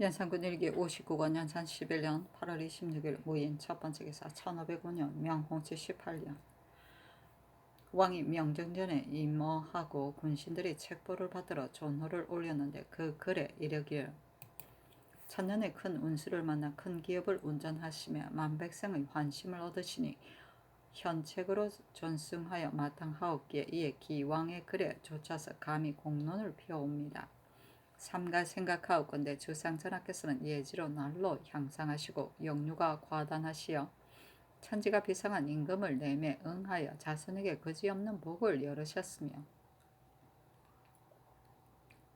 연산군 일기 59권 연산 11년 8월 26일 무인 첫 번째 기사 1505년 명홍치 18년 왕이 명정전에 임모하고 군신들이 책보를 받들어 존호를 올렸는데 그 글에 이르기를 천년의 큰 운수를 만나 큰 기업을 운전하시며 만백성의 환심을 얻으시니 현책으로 존승하여 마땅하옵기에 이에 기왕의 글에 쫓아서 감히 공론을 피워옵니다. 삼가 생각하옵건대 주상전하께서는 예지로 날로 향상하시고 영유가 과단하시어 천지가 비상한 임금을 내매 응하여 자손에게 그지없는 복을 열으셨으며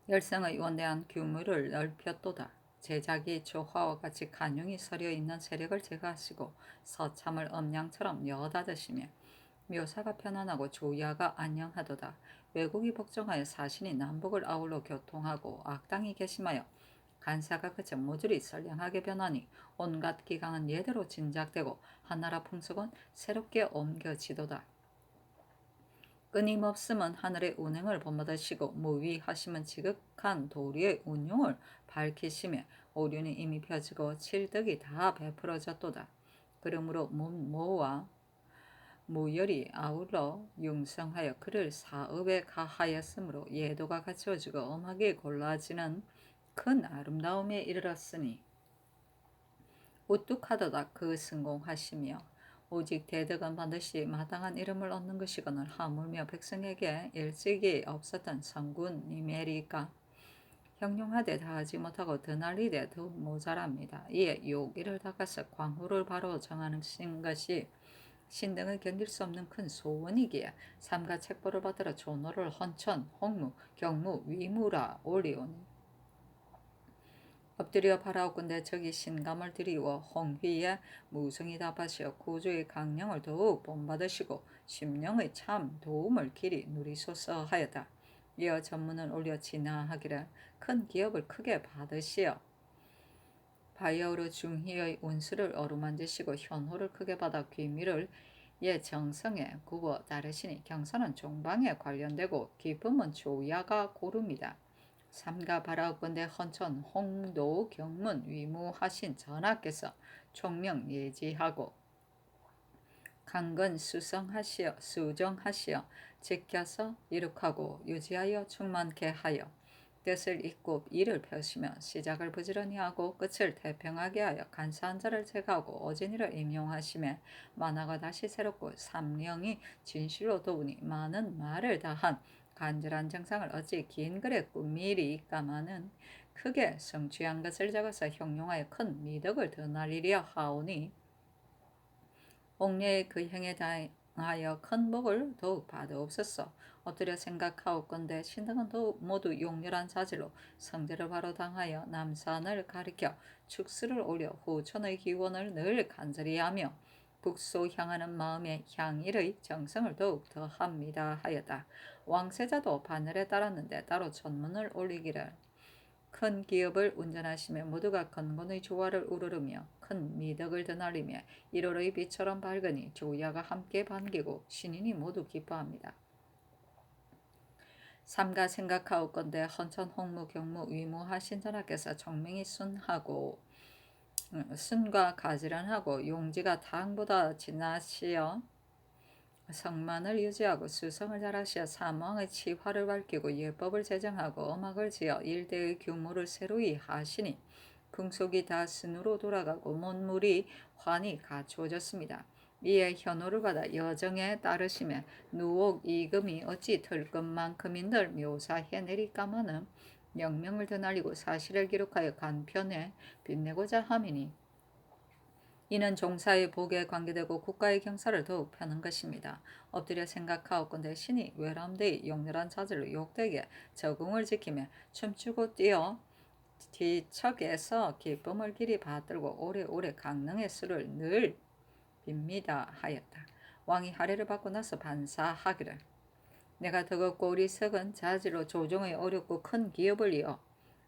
열성의 원대한 규모를 넓혔도다. 제자기 조화와 같이 간용이 서려 있는 세력을 제거하시고 서참을 엄양처럼 여닫으시며 묘사가 편안하고 조야가 안녕하도다. 외국이 복종하여 사신이 남북을 아울러 교통하고 악당이 괘씸하여 간사가 그쳐 모조리 선량하게 변하니 온갖 기강은 예대로 진작되고 한나라 풍속은 새롭게 옮겨지도다. 끊임없음은 하늘의 운행을 본받으시고 무위하심은 지극한 도리의 운용을 밝히시며 오륜이 이미 펴지고 칠덕이 다 베풀어졌도다. 그러므로 문모와 무열이 아울러 융성하여 그를 사업에 가하였으므로 예도가 갖추어지고 엄하게 골라지는 큰 아름다움에 이르렀으니 우뚝하도다. 그 성공하시며 오직 대덕은 반드시 마땅한 이름을 얻는 것이거늘 하물며 백성에게 일찍이 없었던 성군이메리까 형용하되 다하지 못하고 드날리되 더 모자랍니다. 이에 요기를 닦아서 광후를 바로 정하신 것이 신등을 견딜 수 없는 큰 소원이기에 삼가 책보를 받들어 존호를 헌천, 홍무, 경무, 위무라 올리오니 엎드려 바라옵건대 저기 신감을 드리워 홍휘에 무성이 답하시어 구조의 강령을 더욱 본받으시고 심령의 참 도움을 길이 누리소서 하였다. 이어 전문을 올려 진화하기를 큰 기업을 크게 받으시어 바이어로 중희의 운수를 어루만지시고 현호를 크게 받아 귀미를 예 정성에 굽어 따르시니 경선은 종방에 관련되고 기쁨은 조야가 고릅니다. 삼가 바라옵건대 헌천 홍도 경문 위무하신 전하께서 총명 예지하고 강건 수정하시어 지켜서 이룩하고 유지하여 충만케 하여 뜻을 잇고 이를 펴시며 시작을 부지런히 하고 끝을 태평하게 하여 간사한 자를 제거하고 어진이를 임용하시며 만화가 다시 새롭고 삼령이 진실로 도우니 많은 말을 다한 간절한 정상을 어찌 긴 글에 꾸미리까마는 크게 성취한 것을 적어서 형용하여 큰 미덕을 더 날리려 하오니 옥녀의 그 행에 당하여 큰 복을 더욱 받으옵소서. 엎드려 생각하옵건대 신등은 모두 용렬한 자질로 성제를 바로 당하여 남산을 가리켜 축수를 올려 후천의 기원을 늘 간절히 하며 북소 향하는 마음의 향일의 정성을 더욱 더합니다 하였다. 왕세자도 바늘에 따랐는데 따로 전문을 올리기를 큰 기업을 운전하시며 모두가 건곤의 조화를 우러르며 큰 미덕을 드날리며 1월의 빛처럼 밝으니 조야가 함께 반기고 신인이 모두 기뻐합니다. 삼가 생각하옵건대 헌천 홍무 경무 위무하신 전하께서 청명이 순과 가지런하고 용지가 당보다 지나시어 성만을 유지하고 수성을 잘하시어 삼왕의 치화를 밝히고 예법을 제정하고 음악을 지어 일대의 규모를 새로이 하시니 풍속이 다 순으로 돌아가고 문물이 환히 갖추어졌습니다. 이에 현호를 받아 여정에 따르시며 누옥 이금이 어찌 털것만큼인들 묘사해내리까마는 명명을 드날리고 사실을 기록하여 간편에 빛내고자 함이니 이는 종사의 복에 관계되고 국가의 경사를 더욱 펴는 것입니다. 엎드려 생각하옵건대 신이 외람되이 용렬한 자질로 욕되게 적응을 지키며 춤추고 뛰어 뒤척에서 기쁨을 길이 받들고 오래오래 강릉의 수를 늘 빕니다 하였다. 왕이 하례를 받고 나서 반사하기를 내가 더겁고 어리석은 자질로 조정의 어렵고 큰 기업을 이어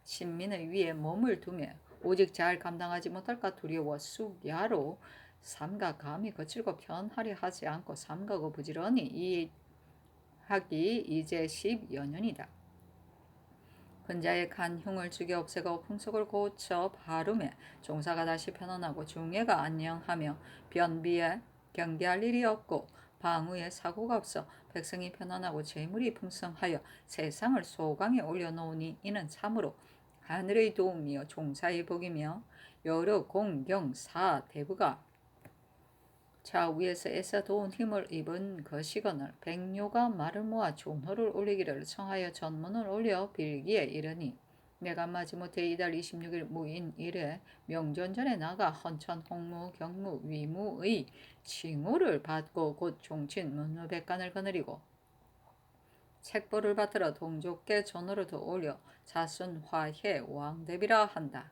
신민의 위에 몸을 두며 오직 잘 감당하지 못할까 두려워 숙야로 삼가 감히 거칠고 편하려 하지 않고 삼가고 부지런히 하기 이제 10여 년이다. 혼자의 간흉을 죽여 없애고 풍속을 고쳐 바르매 종사가 다시 편안하고 중예가 안녕하며 변비에 경계할 일이 없고 방우에 사고가 없어 백성이 편안하고 재물이 풍성하여 세상을 소강에 올려놓으니 이는 참으로 하늘의 도움이요 종사의 복이며 여러 공경사 대부가 좌우에서 애써 도운 힘을 입은 것이거늘 백료가 말을 모아 존호를 올리기를 청하여 전문을 올려 빌기에 이르니 내가 마지못해 이달 26일 무인 일에 명전전에 나가 헌천 홍무 경무 위무의 칭호를 받고 곧 종친 문무백관을 거느리고 책보를 받들어 동족께 전호를 더 올려 자순 화해 왕대비라 한다.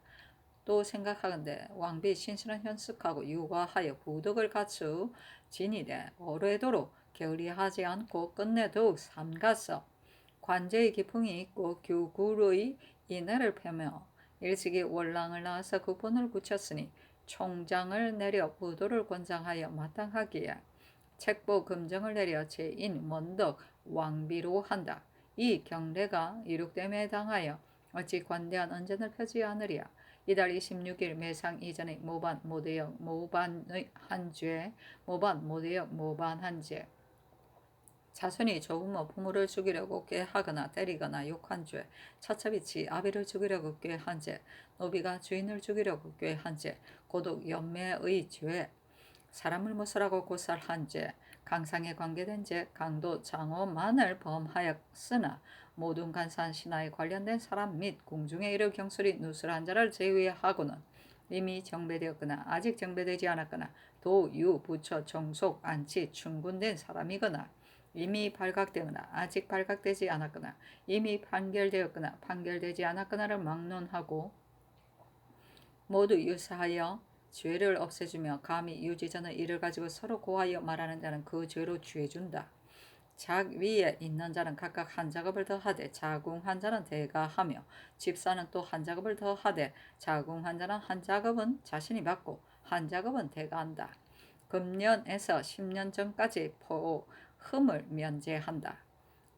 또 생각하건대 왕비 신신을 현숙하고 유과하여 부덕을 갖추 진이되 오래도록 게으리하지 않고 끝내 더욱 삼가서 관제의 기풍이 있고 규굴의 인해를 펴며 일찍이 월랑을 낳아서 국본을 굳혔으니 총장을 내려 부도를 권장하여 마땅하기에 책보 금정을 내려 제인 원덕 왕비로 한다. 이 경례가 이룩됨에 해당하여 어찌 관대한 언전을 펴지 않으랴. 이달 26일 매상 이전에 모반 모대역 모반의 한죄 모반 모대역 모반 한죄 자손이 조부모 부모를 죽이려고 꾀하거나 때리거나 욕한 죄 처처비치 아비를 죽이려고 꾀한 죄 노비가 주인을 죽이려고 꾀한 죄 고독 연매의 죄 사람을 모살하고 고살한 죄 강상에 관계된 죄 강도 장어만을 범하였으나 모든 간사한 신하에 관련된 사람 및 궁중에 이를 경솔히 누설한 자를 제외하고는 이미 정배되었거나 아직 정배되지 않았거나 도유 부처 정속 안치 충분된 사람이거나 이미 발각되거나 아직 발각되지 않았거나 이미 판결되었거나 판결되지 않았거나를 막론하고 모두 유사하여 죄를 없애주며 감히 유지전의 일을 가지고 서로 고하여 말하는 자는 그 죄로 죄준다. 작 위에 있는 자는 각각 한 작업을 더하되 자궁한 자는 대가하며 집사는 또 한 작업을 더하되 자궁한 자는 한 작업은 자신이 받고 한 작업은 대가한다. 금년에서 10년 전까지 흠을 면제한다.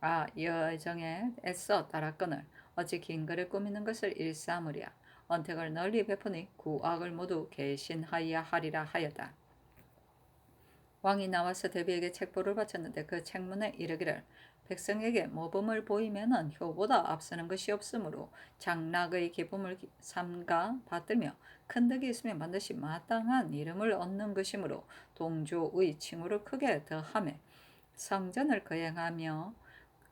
아 여정에 애써 따랐거늘 어찌 긴 글을 꾸미는 것을 일삼으랴. 언택을 널리 베푸니 구악을 모두 개신하여야 하리라 하였다. 왕이 나와서 대비에게 책보를 바쳤는데 그 책문에 이르기를 백성에게 모범을 보이면은 효보다 앞서는 것이 없으므로 장락의 기쁨을 삼가 받들며 큰 덕이 있으면 반드시 마땅한 이름을 얻는 것이므로 동조의 칭호를 크게 더하며 성전을 거행하며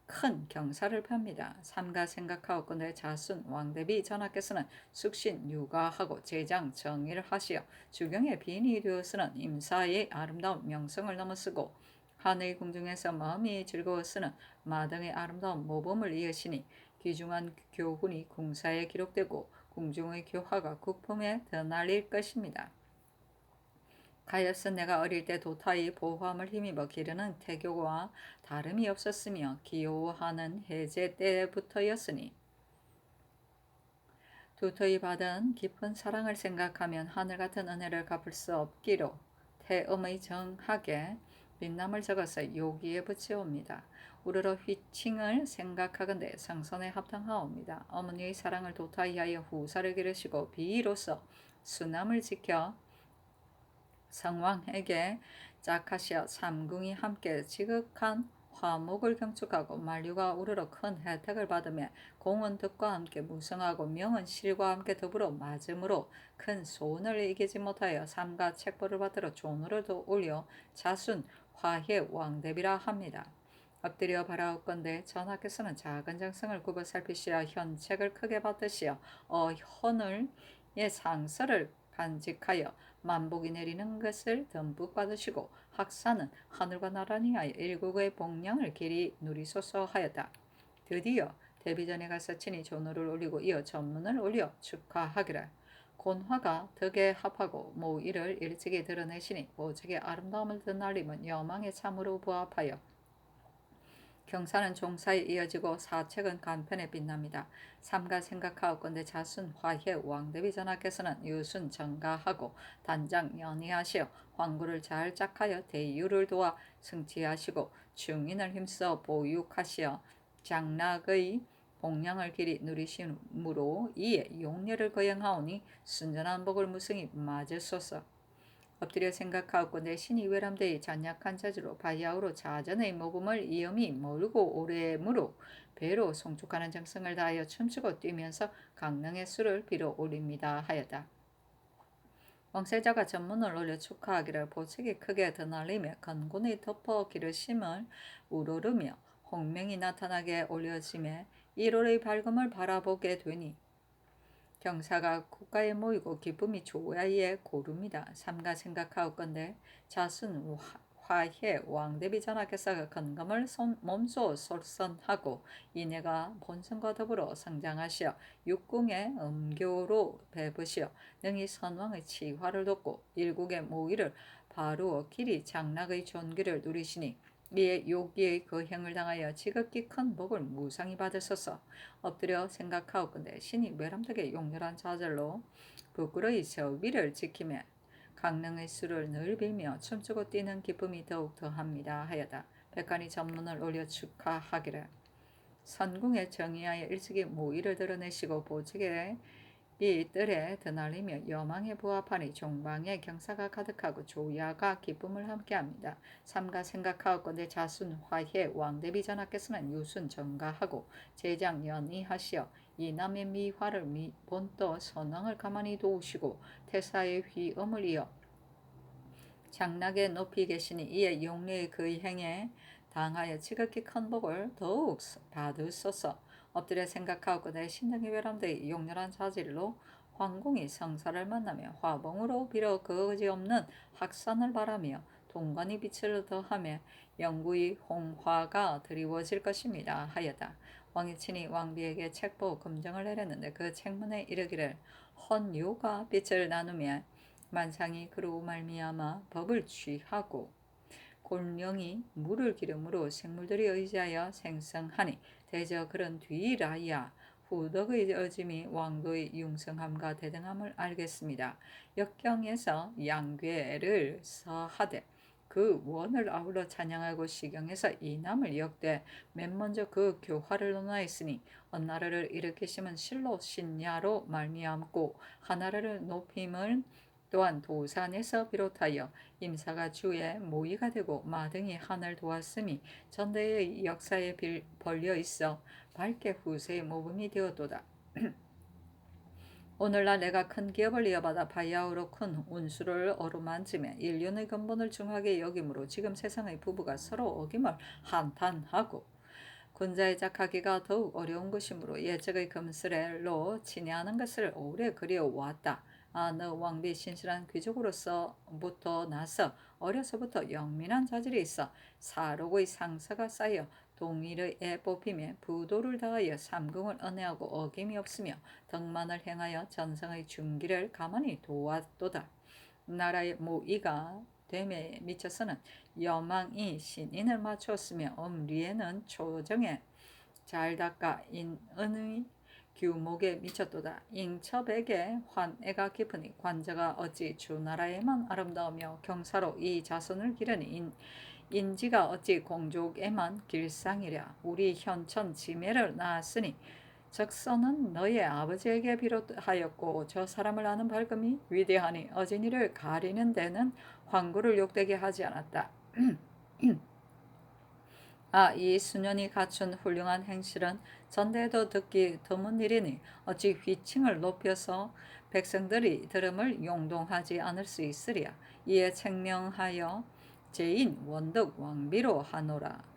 큰 경사를 펴니다. 삼가 생각하옵건대 자순 왕대비 전하께서는 숙신 유가하고 제장 정의를 하시어 주경의 빈이 되었으는 임사의 아름다운 명성을 넘어서고 하늘의 궁중에서 마음이 즐거웠으는 마등의 아름다운 모범을 이으시니 귀중한 교훈이 궁사에 기록되고 궁중의 교화가 국품에 드날릴 것입니다. 가엾은 내가 어릴 때 도타의 보함을 힘입어 기르는 태교와 다름이 없었으며 기호하는 해제 때부터였으니 도토히 받은 깊은 사랑을 생각하면 하늘같은 은혜를 갚을 수 없기로 태음의 정하게 빛남을 적어서 요기에 붙여옵니다. 우러러 휘칭을 생각하건대 성선에 합당하옵니다. 어머니의 사랑을 도타이하여 후사를 기르시고 비로소 수남을 지켜 성왕에게 짝하시어 삼궁이 함께 지극한 화목을 경축하고 만류가 우러러 큰 혜택을 받으며 공은 덕과 함께 무성하고 명은 실과 함께 더불어 맞음으로 큰 소원을 이기지 못하여 삼가 책벌을 받들어 존호를 더 올려 자순 화해 왕대비라 합니다. 엎드려 바라옵건대 전하께서는 작은 장성을 굽어 살피시어 현책을 크게 받으시어 헌을 상서를 간직하여 만복이 내리는 것을 듬뿍 받으시고 학사는 하늘과 나란히 하여 일국의 복량을 길이 누리소서 하였다. 드디어 데뷔전에 가서 친히 존호를 올리고 이어 전문을 올려 축하하기를 곤화가 덕에 합하고 모이를 일찍이 드러내시니 오직의 아름다움을 드날림은 여망에 참으로 부합하여 경사는 종사에 이어지고 사책은 간편에 빛납니다. 삼가 생각하옵건대 자순 화해 왕대비 전하께서는 유순 정가하고 단장 연희하시어 황구를 잘 짝하여 대유를 도와 승치하시고 중인을 힘써 보육하시어 장락의 공양을 길이 누리심으로 이에 용례를 거행하오니 순전한 복을 무성히 맞으소서. 엎드려 생각하옵고 내 신이 외람되이 잔약한 자주로 바야흐로 자전의 모금을 이음이 멀고 오래므로 배로 송축하는 정성을 다하여 춤추고 뛰면서 강릉의 수를 빌어 올립니다 하였다. 왕세자가 전문을 올려 축하하기를 보책이 크게 드날리며 건곤이 덮어 기르심을 우러르며 홍명이 나타나게 올려짐에 1월의 밝음을 바라보게 되니 경사가 국가에 모이고 기쁨이 조야에 고릅니다. 삼가 생각하옵건대 자순 화해 왕대비 전하께서 건금을 몸소 솔선하고 이내가 본성과 더불어 성장하시어 육궁의 음교로 베푸시어 능히 선왕의 치화를 돕고 일국의 모의를 바루어 길이 장락의 존귀를 누리시니 이에 요기의 그 행을 당하여 지극히 큰 복을 무상히 받으소서. 엎드려 생각하옵건대 신이 외람되게 용렬한 자절로 부끄러이 저 위를 지키며 강릉의 수를 늘 빌며 춤추고 뛰는 기쁨이 더욱 더합니다 하여다. 백관이 전문을 올려 축하하기를 선궁의 정의하에 일찍이 모의를 드러내시고 보직에 이 뜰에 드날리며 여망에 부합하니 종방에 경사가 가득하고 조야가 기쁨을 함께합니다. 삼가 생각하옵건대 자순 화해 왕대비 전하께서는 유순 정가하고 제장 연이하시어 이남의 미화를 본떠 선왕을 가만히 도우시고 태사의 휘엄을 이어 장락에 높이 계시니 이에 용례의 그 행에 당하여 지극히 큰 복을 더욱 받으소서. 엎드려 생각하옵고 신등이 외람되이 용렬한 자질로 황궁이 성사를 만나며 화봉으로 빌어 거지없는 학산을 바라며 동관이 빛을 더하며 영구히 홍화가 드리워질 것입니다 하였다. 왕이 친히 왕비에게 책보 금정을 내렸는데 그 책문에 이르기를 헌요가 빛을 나누며 만상이 그로 말미암아 법을 취하고 골명이 물을 기름으로 생물들이 의지하여 생성하니 대저 그런 뒤라야 후덕의 어짐이 왕도의 융성함과 대등함을 알겠습니다. 역경에서 양괴를 서하되 그 원을 아울러 찬양하고 시경에서 이남을 역대 맨 먼저 그 교화를 논하였으니 언나라를 일으키심은 실로 신야로 말미암고 하나라를 높임을 또한 도산에서 비롯하여 임사가 주의 모의가 되고 마등이 하늘 도왔음이 전대의 역사에 벌려 있어 밝게 후세의 모범이 되었도다. 오늘날 내가 큰 기업을 이어받아 바야흐로 큰 운수를 어루만지며 인륜의 근본을 중하게 여김으로 지금 세상의 부부가 서로 어김을 한탄하고 군자의 작하기가 더욱 어려운 것이므로 예적의 금슬엘로 친애하는 것을 오래 그리워왔다. 너 왕비 신실한 귀족으로서부터 나서 어려서부터 영민한 자질이 있어 사록의 상사가 쌓여 동일의 뽑히며 부도를 다하여 삼궁을 은혜하고 어김이 없으며 덕만을 행하여 전성의 중기를 가만히 도왔도다. 나라의 모의가 됨에 미쳐서는 여망이 신인을 맞추었으며 엄리에는 초정에 잘 닦아 인은의 규목에 미쳤도다. 잉첩에게 환애가 깊으니 관저가 어찌 주나라에만 아름다우며 경사로 이 자손을 기르니 인지가 어찌 공족에만 길상이랴. 우리 현천 지매를 낳았으니 적선은 너의 아버지에게 비롯하였고 저 사람을 아는 밝음이 위대하니 어진이를 가리는 데는 황구를 욕되게 하지 않았다. 이 수년이 갖춘 훌륭한 행실은 전대에도 듣기 드문 일이니 어찌 휘칭을 높여서 백성들이 들음을 용동하지 않을 수 있으랴. 이에 책명하여 제인 원덕 왕비로 하노라.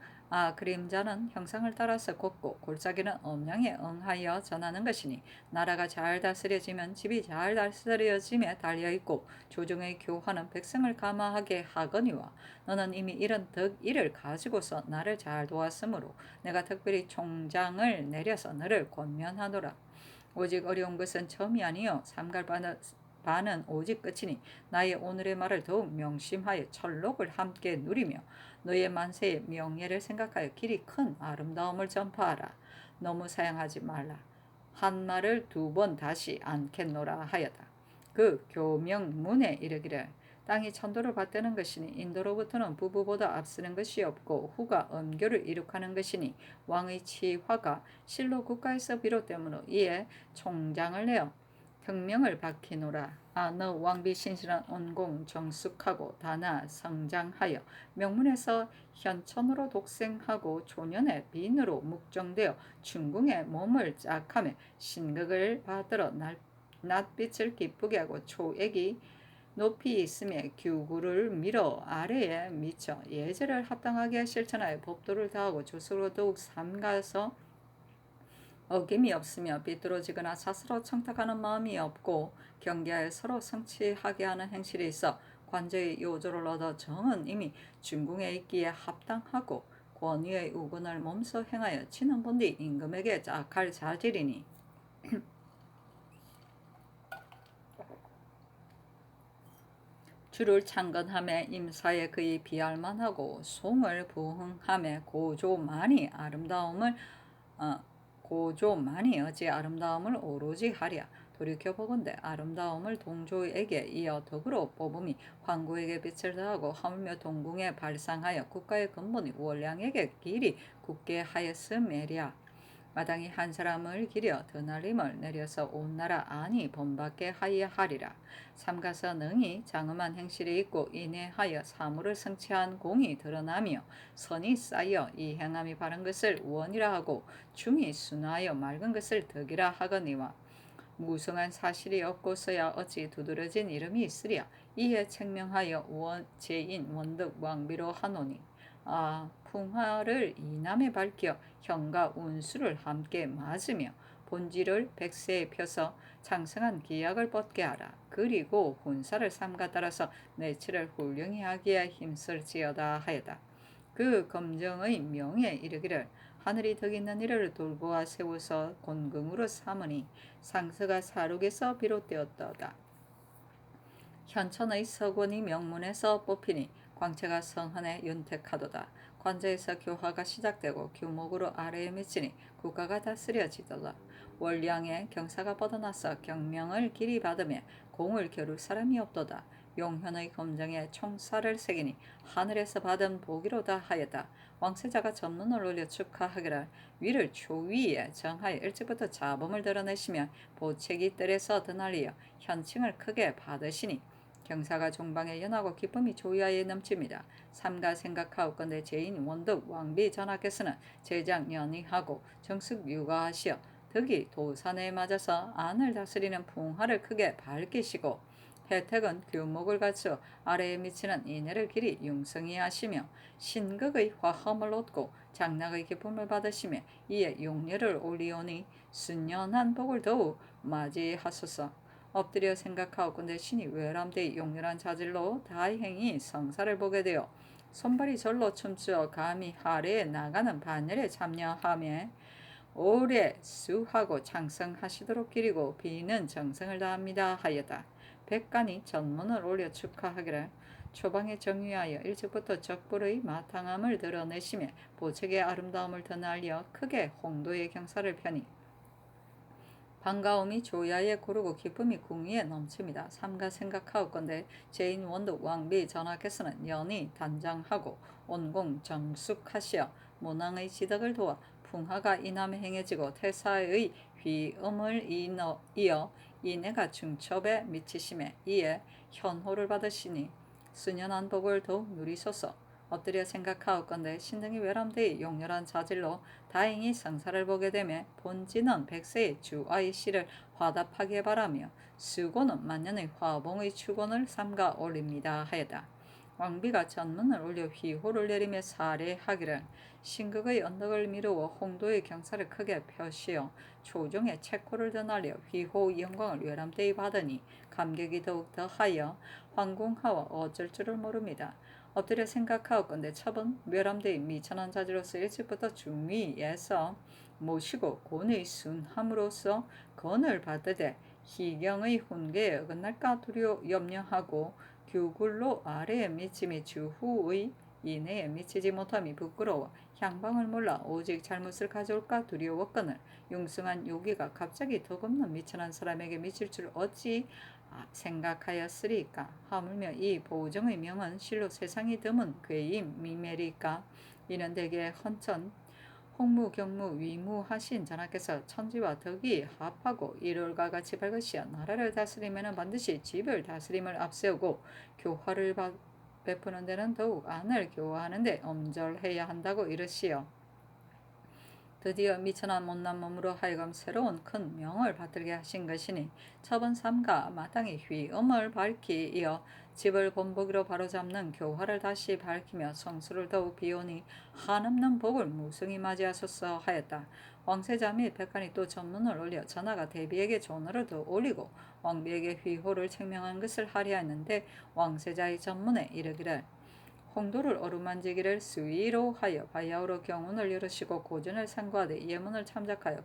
그림자는 형상을 따라서 곱고 골짜기는 음양에 응하여 전하는 것이니 나라가 잘 다스려지면 집이 잘 다스려짐에 달려있고 조정의 교화는 백성을 감화하게 하거니와 너는 이미 이런 덕일을 가지고서 나를 잘 도왔으므로 내가 특별히 총장을 내려서 너를 권면하노라. 오직 어려운 것은 처음이 아니요 삼갈 바는 오직 끝이니 나의 오늘의 말을 더욱 명심하여 철록을 함께 누리며 너의 만세의 명예를 생각하여 길이 큰 아름다움을 전파하라. 너무 사양하지 말라. 한 말을 2번 다시 않겠노라 하였다. 그 교명문에 이르기를 땅이 천도를 받드는 것이니 인도로부터는 부부보다 앞서는 것이 없고 후가 엄교를 이룩하는 것이니 왕의 치화가 실로 국가에서 비롯되므로 이에 총장을 내어 특명을 밝히노라. 너 왕비 신실한 온공 정숙하고 다나 성장하여 명문에서 현천으로 독생하고 조년에 빈으로 묵정되어 중궁의 몸을 짝하며 신극을 받들어 낯빛을 기쁘게 하고 초액이 높이 있으며 규구를 밀어 아래에 미쳐 예절을 합당하게 실천하여 법도를 다하고 조수로 더욱 삼가서 어김이 없으며 비뚤어지거나 스스로 청탁하는 마음이 없고 경계하여 서로 성취하게 하는 행실이 있어 관저의 요조를 얻어 정은 이미 중궁에 있기에 합당하고 권위의 우군을 몸소 행하여 치는 본디 임금에게 짝할 자질이니 주를 창건함에 임사에 그의 비할만하고 송을 부흥함에 고조만이 어찌 아름다움을 오로지 하랴. 돌이켜보건대 아름다움을 동조에게 이어 덕으로 뽑음이 황구에게 빛을 더하고 하물며 동궁에 발상하여 국가의 근본이 월량에게 길이 굳게 하였음이랴. 마땅히 한 사람을 기려 드날림을 내려서 온 나라 안이 본받게 하리라. 삼가서 능히 장엄한 행실이 있고 인내하여 사물을 성취한 공이 드러나며 선이 쌓여 이 행함이 바른 것을 원이라 하고 중이 순하여 맑은 것을 덕이라 하거니와 무성한 사실이 없고서야 어찌 두드러진 이름이 있으랴. 이에 책명하여 제인 원득 왕비로 하노니 풍화를 이남에 밝혀 형과 운수를 함께 맞으며 본질을 백세에 펴서 장성한 기약을 뻗게 하라. 그리고 훈사를 삼가 따라서 내치를 훌륭히 하기에 힘쓸지어다 하였다. 그 검정의 명에 이르기를 하늘이 덕 있는 이를 돌보아 세워서 곤궁으로 삼으니 상서가 사륙에서 비롯되었도다. 현천의 서곤이 명문에서 뽑히니 광채가 성헌에 윤택하도다. 관저에서 교화가 시작되고 규목으로 아래에 미치니 국가가 다스려지도다. 월량에 경사가 뻗어나서 경명을 길이 받으며 공을 겨룰 사람이 없도다. 용현의 검정에 총살을 새기니 하늘에서 받은 복이로다 하였다. 왕세자가 전문을 올려 축하하기를 위를 초위에 정하여 일찍부터 자범을 드러내시며 보채기 뜰에서 드날리어 현칭을 크게 받으시니 경사가 종방에 연하고 기쁨이 조야에 넘칩니다. 삼가 생각하옵건대 제인 원득 왕비 전하께서는 제장 연희하고 정숙 육아하시어 덕이 도산에 맞아서 안을 다스리는 풍화를 크게 밝히시고 혜택은 규목을 갖추어 아래에 미치는 인해를 길이 융성히 하시며 신극의 화엄을 얻고 장락의 기쁨을 받으시며 이에 용례를 올리오니 순연한 복을 더욱 맞이하소서. 엎드려 생각하옵건대 신이 외람되이 용렬한 자질로 다행히 성사를 보게 되어 손발이 절로 춤추어 감히 하래에 나가는 반열에 참여하며 오래 수하고 창성하시도록 기리고 비는 정성을 다합니다 하였다. 백간이 전문을 올려 축하하기를 초방에 정유하여 일찍부터 적불의 마땅함을 드러내시며 보책의 아름다움을 더 날려 크게 홍도의 경사를 펴니 반가움이 조야에 고르고 기쁨이 궁위에 넘칩니다. 삼가 생각하옵건대 제인 원득 왕비 전하께서는 연히 단장하고 온공 정숙하시어 문왕의 지덕을 도와 풍화가 이남에 행해지고 태사의 휘음을 이어 이내가 중첩에 미치심에 이에 현호를 받으시니 수년한 복을 더욱 누리소서. 엎드려 생각하옵건대 신등이 외람되이 용렬한 자질로 다행히 성사를 보게 되며 본지는 백세의 주아의 씨를 화답하게 바라며 수고는 만년의 화봉의 축원을 삼가 올립니다 하였다. 왕비가 전문을 올려 휘호를 내리며 사례하기를 신극의 언덕을 미루어 홍도의 경사를 크게 펴시어 초종의 채코를 더 날려 휘호 영광을 외람되이 받으니 감격이 더욱 더하여 황궁하와 어쩔 줄을 모릅니다. 엎드려 생각하옵건대 첩은 외람되이 미천한 자지로서 일찍부터 중위에서 모시고 곤의 순함으로써 건을 받으되 희경의 훈계에 어긋날까 염려하고 규굴로 아래에 미침이 주후의 이내에 미치지 못함이 부끄러워 향방을 몰라 오직 잘못을 가져올까 두려웠거늘 융숭한 요기가 갑자기 덕없는 미천한 사람에게 미칠 줄 어찌 생각하였으리까. 하물며 이 보정의 명은 실로 세상이 드문 괴임 미매리까. 이는 대개 헌천 홍무 경무 위무하신 전하께서 천지와 덕이 합하고 일월과 같이 밝으시어 나라를 다스리면 반드시 집을 다스림을 앞세우고 교화를 베푸는 데는 더욱 안을 교화하는 데 엄절해야 한다고 이르시어 드디어 미천한 못난 몸으로 하여금 새로운 큰 명을 받들게 하신 것이니 처번 삼가 마땅히 휘음을 밝히어 집을 본보기로 바로잡는 교화를 다시 밝히며 성수를 더욱 비우니 한없는 복을 무성히 맞이하소서 하였다. 왕세자 및 백관이 또 전문을 올려 전하가 대비에게 전호를 더 올리고 왕비에게 휘호를 책명한 것을 하리하였는데 왕세자의 전문에 이르기를 홍도를 어루만지기를 수위로 하여 바야흐로 경운을 열으시고 고전을 상고하되 예문을 참작하여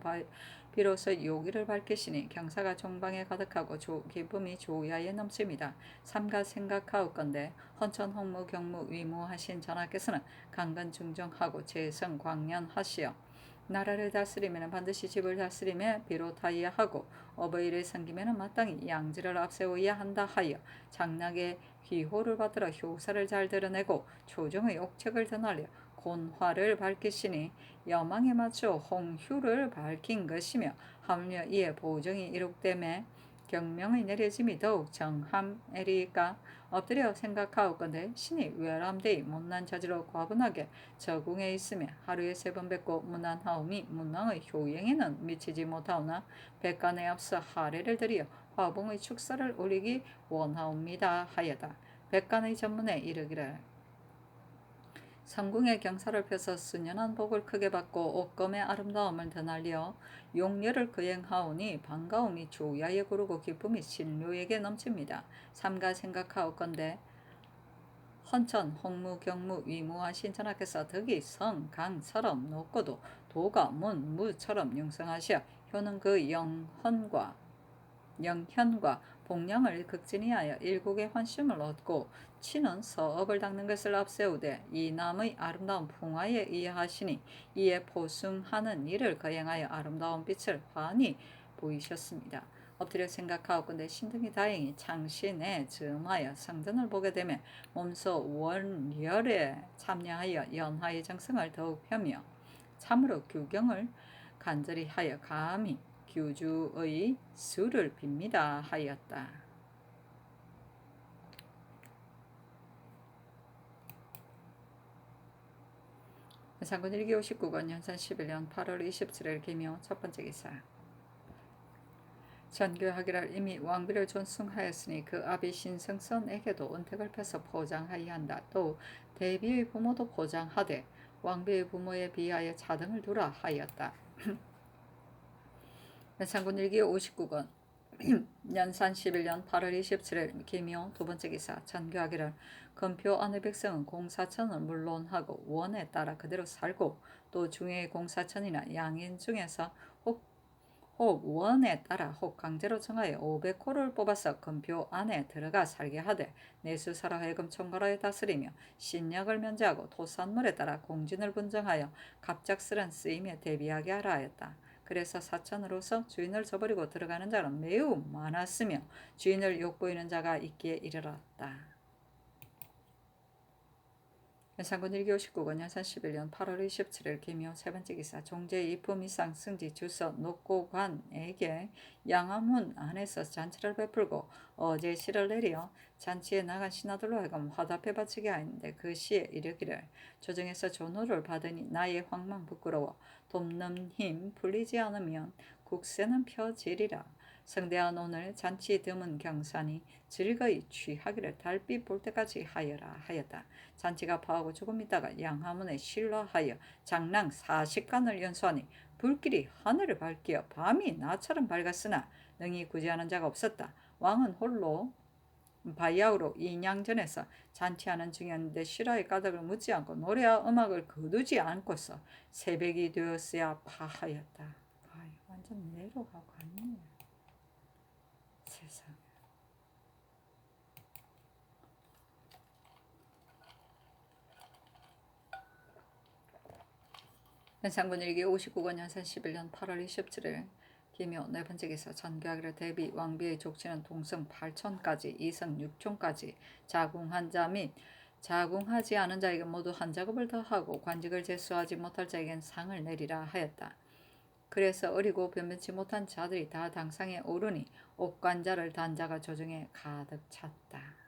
비로소 요기를 밝히시니 경사가 종방에 가득하고 기쁨이 조야에 넘칩니다. 삼가 생각하옵건대 헌천 홍무 경무 위무하신 전하께서는 강건중정하고 재성 광연하시어 나라를 다스리면 반드시 집을 다스림에 비롯하여야 하고 어버이를 섬기면 마땅히 양지를 앞세워야 한다 하여 장락의 기호를 받들어 효사를 잘 드러내고 초정의 옥책을 드날려 곤화를 밝히시니 여망에 맞춰 홍휴를 밝힌 것이며 하물며 이에 보정이 이룩됨에 경명의 내려짐이 더욱 정함이리까. 엎드려 생각하옵건대 신이 외람되이 못난 자지로 과분하게 저궁에 있으며 하루에 3번 뵙고 문안하오미 문왕의 효행에는 미치지 못하오나 백관에 앞서 하례를 드리어 화봉의 축사를 올리기 원하옵니다 하여다. 백관의 전문에 이르기를 성궁의 경사를 펴서 수년한 복을 크게 받고 옷검의 아름다움을 드날려 용녀를 거행하오니 반가움이 조야에 구르고 기쁨이 신료에게 넘칩니다. 삼가 생각하옵건대 헌천 홍무 경무 위무하신 전하께서 덕이 성 강처럼 높고도 도가 문 무처럼 융성하시어 효는 그 영현과 복량을 극진히하여 일국의 환심을 얻고 치는 서업을 닦는 것을 앞세우되 이 남의 아름다운 풍화에 의하시니 이에 포승하는 일을 거행하여 아름다운 빛을 환히 보이셨습니다. 엎드려 생각하옵건대 신등이 다행히 창신에 즈음하여 성전을 보게 되면 몸소 원열에 참여하여 연화의 정성을 더욱 펴며 참으로 규경을 간절히 하여 감히 규주의 수를 빕니다 하였다. 상군 1기 59권 연산 11년 8월 27일 기묘 첫번째 기사. 전교하기를 이미 왕비를 존숭하였으니 그 아비 신성선에게도 은택을 펴서 포장하여야 한다. 또 대비의 부모도 포장하되 왕비의 부모에 비하여 차등을 두라 하였다. 상군 1기 59권 연산 11년 8월 27일 기묘 두번째 기사. 전교하기를 건표 안의 백성은 공사천을 물론하고 원에 따라 그대로 살고 또 중의 공사천이나 양인 중에서 혹 원에 따라 혹 강제로 정하여 500호를 뽑아서 건표 안에 들어가 살게 하되 내수사로 하여금 총괄하여 다스리며 신약을 면제하고 토산물에 따라 공진을 분정하여 갑작스런 쓰임에 대비하게 하라 하였다. 그래서 사천으로서 주인을 저버리고 들어가는 자는 매우 많았으며 주인을 욕보이는 자가 있기에 이르렀다. 연산군 1기 59권 연산 11년 8월 27일 기묘 세번째 기사. 종제의 이품 이상 승지 주서 녹고관에게 양암문 안에서 잔치를 베풀고 어제 시를 내려 잔치에 나간 신하들로 하여금 화답해 바치게 하였는데 그 시에 이르기를 조정에서 전호를 받으니 나의 황망 부끄러워 돕는 힘 풀리지 않으면 국세는 펴지리라. 성대한 오늘 잔치 드문 경산이 즐거이 취하기를 달빛 볼 때까지 하여라 하였다. 잔치가 파하고 조금 있다가 양하문에 신라하여 장랑 40간을 연수하니 불길이 하늘을 밝기어 밤이 나처럼 밝았으나 능히 구제하는 자가 없었다. 왕은 홀로 바야흐로 인양전에서 잔치하는 중이었는데 신라의 까닭을 묻지 않고 노래와 음악을 거두지 않고서 새벽이 되었어야 파하였다. 완전 내려가고 갔네. 세상에. 연산군 1기 59권 연산 11년 8월 27일 기묘 네 번째 기사 전개하기를 대비 왕비의 족치는 동성 8촌까지 이성 6촌까지 자궁한 자 및 자궁하지 않은 자에게 모두 한 작업을 더하고 관직을 제수하지 못할 자에겐 상을 내리라 하였다. 그래서 어리고 변변치 못한 자들이 다 당상에 오르니 옥관자를 단 자가 조정에 가득 찼다.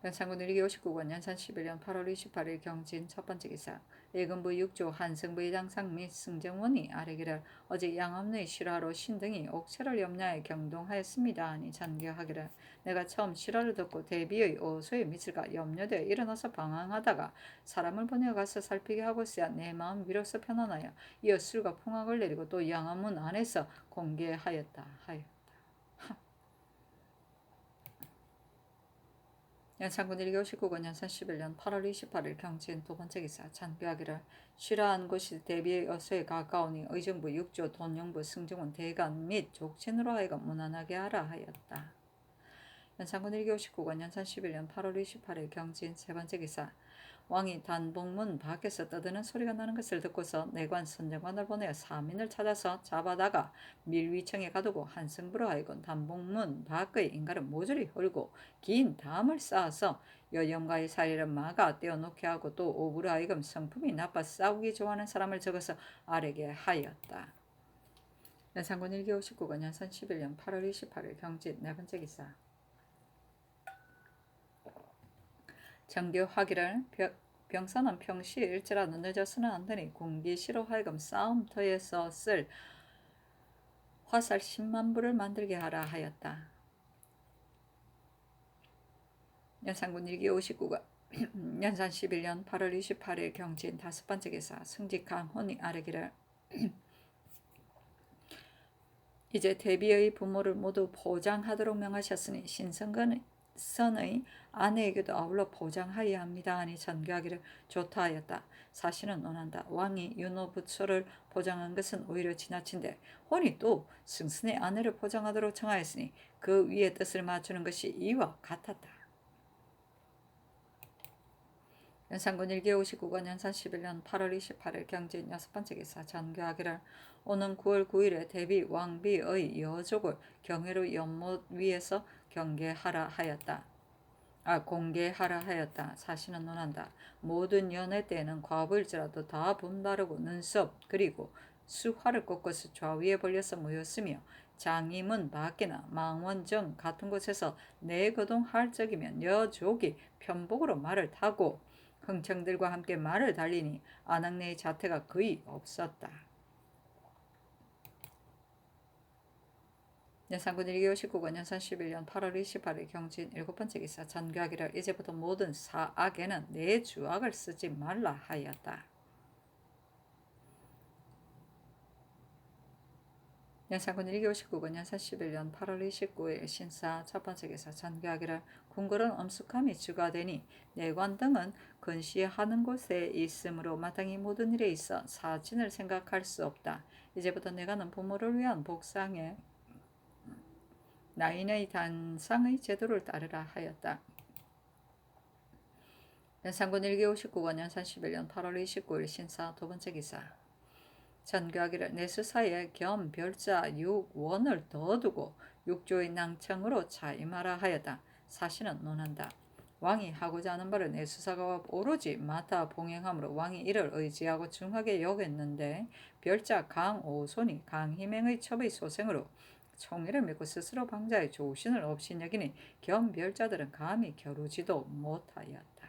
연산군 1기 59권 연산 11년 8월 28일 경진 첫 번째 기사 예금부 6조 한승부의 장상 및 승정원이 아래기를 어제 양업의 실화로 신등이 옥체를 염려해 경동하였습니다. 하니 잔교하기를 내가 처음 실화를 듣고 대비의 오소에 미칠까 염려되어 일어나서 방황하다가 사람을 보내어가서 살피게 하고서야 내 마음 비로소 편안하여 이어 술과 풍악을 내리고 또 양암문 안에서 공개하였다. 연산군 1기 59권 연산 11년 8월 28일 경진 두 번째 기사 잔교하기를 쉬라한 곳이 대비의 여수에 가까우니 의정부 6조 돈영부 승정원 대관 및 족친으로 하여금 무난하게 하라 하였다. 연산군 1기 59권 연산 11년 8월 28일 경진 세 번째 기사 왕이 단복문 밖에서 떠드는 소리가 나는 것을 듣고서 내관 선정관을 보내어 사민을 찾아서 잡아다가 밀위청에 가두고 한승부로 하여금 단복문 밖의 인가를 모조리 헐고 긴 담을 쌓아서 여염과의 사이를 막아 떼어놓게 하고 또 오부로 하여금 성품이 나빠 싸우기 좋아하는 사람을 적어서 아래게 하였다. 연산군 1기 59권 연산 11년 8월 28일 경진 네 번째 기사 정교하기를 병사는 평시에 일지라도 늦어서는 안되니 군기시로 하여금 싸움터에서 쓸 화살 10만 불을 만들게 하라 하였다. 연산군 1기 59가 연산 11년 8월 28일 경진 다섯 번째 기사 승직 강훈이 아래기를 이제 대비의 부모를 모두 보장하도록 명하셨으니 신성근의 선의 아내에게도 아울러 보장하여야 합니다. 하니 전교하기를 좋다 하였다. 사실은 논한다. 왕이 윤호부처를 보장한 것은 오히려 지나친데 혼이 또 승선의 아내를 보장하도록 청하였으니 그 위에 뜻을 맞추는 것이 이와 같았다. 연산군 1기 59권 연산 11년 8월 28일 경진 여섯 번째 기사 전교하기를 오는 9월 9일에 대비 왕비의 여족을 경회로 연못 위에서 공개하라 하였다. 사실은 논한다. 모든 연회 때에는 과부일지라도 다 분바르고 눈썹 그리고 수화를 꺾어서 좌위에 벌려서 모였으며 장임은 밖이나 망원정 같은 곳에서 내거동할 적이면 여족이 편복으로 말을 타고 흥청들과 함께 말을 달리니 안악내의 자태가 거의 없었다. 연산군 1기 59권 연산 11년 8월 28일 경진 일곱 번째 기사 전교하기를 이제부터 모든 사악에는 내 주악을 쓰지 말라 하였다. 연산군 1기 59권 연산 11년 8월 29일 신사 첫 번째 기사 전교하기를 궁궐은 엄숙함이 주가 되니 내관 등은 근시하는 곳에 있으므로 마땅히 모든 일에 있어 사진을 생각할 수 없다. 이제부터 내가는 부모를 위한 복상에 나인의 단상의 제도를 따르라 하였다. 연산군 1기 59권 연산 11년 8월 29일 신사 두 번째 기사 전교하기를 내수사에 겸 별자 6원을 더 두고 6조의 낭청으로 차임하라 하였다. 사실은 논한다. 왕이 하고자 하는 바를 내수사가 오로지 맡아 봉행하므로 왕이 이를 의지하고 중하게 여겼는데 별자 강오손이 강희맹의 첩의 소생으로 총애를 맺고 스스로 방자의 조신을 없인 여기니 겸별자들은 감히 겨루지도 못하였다.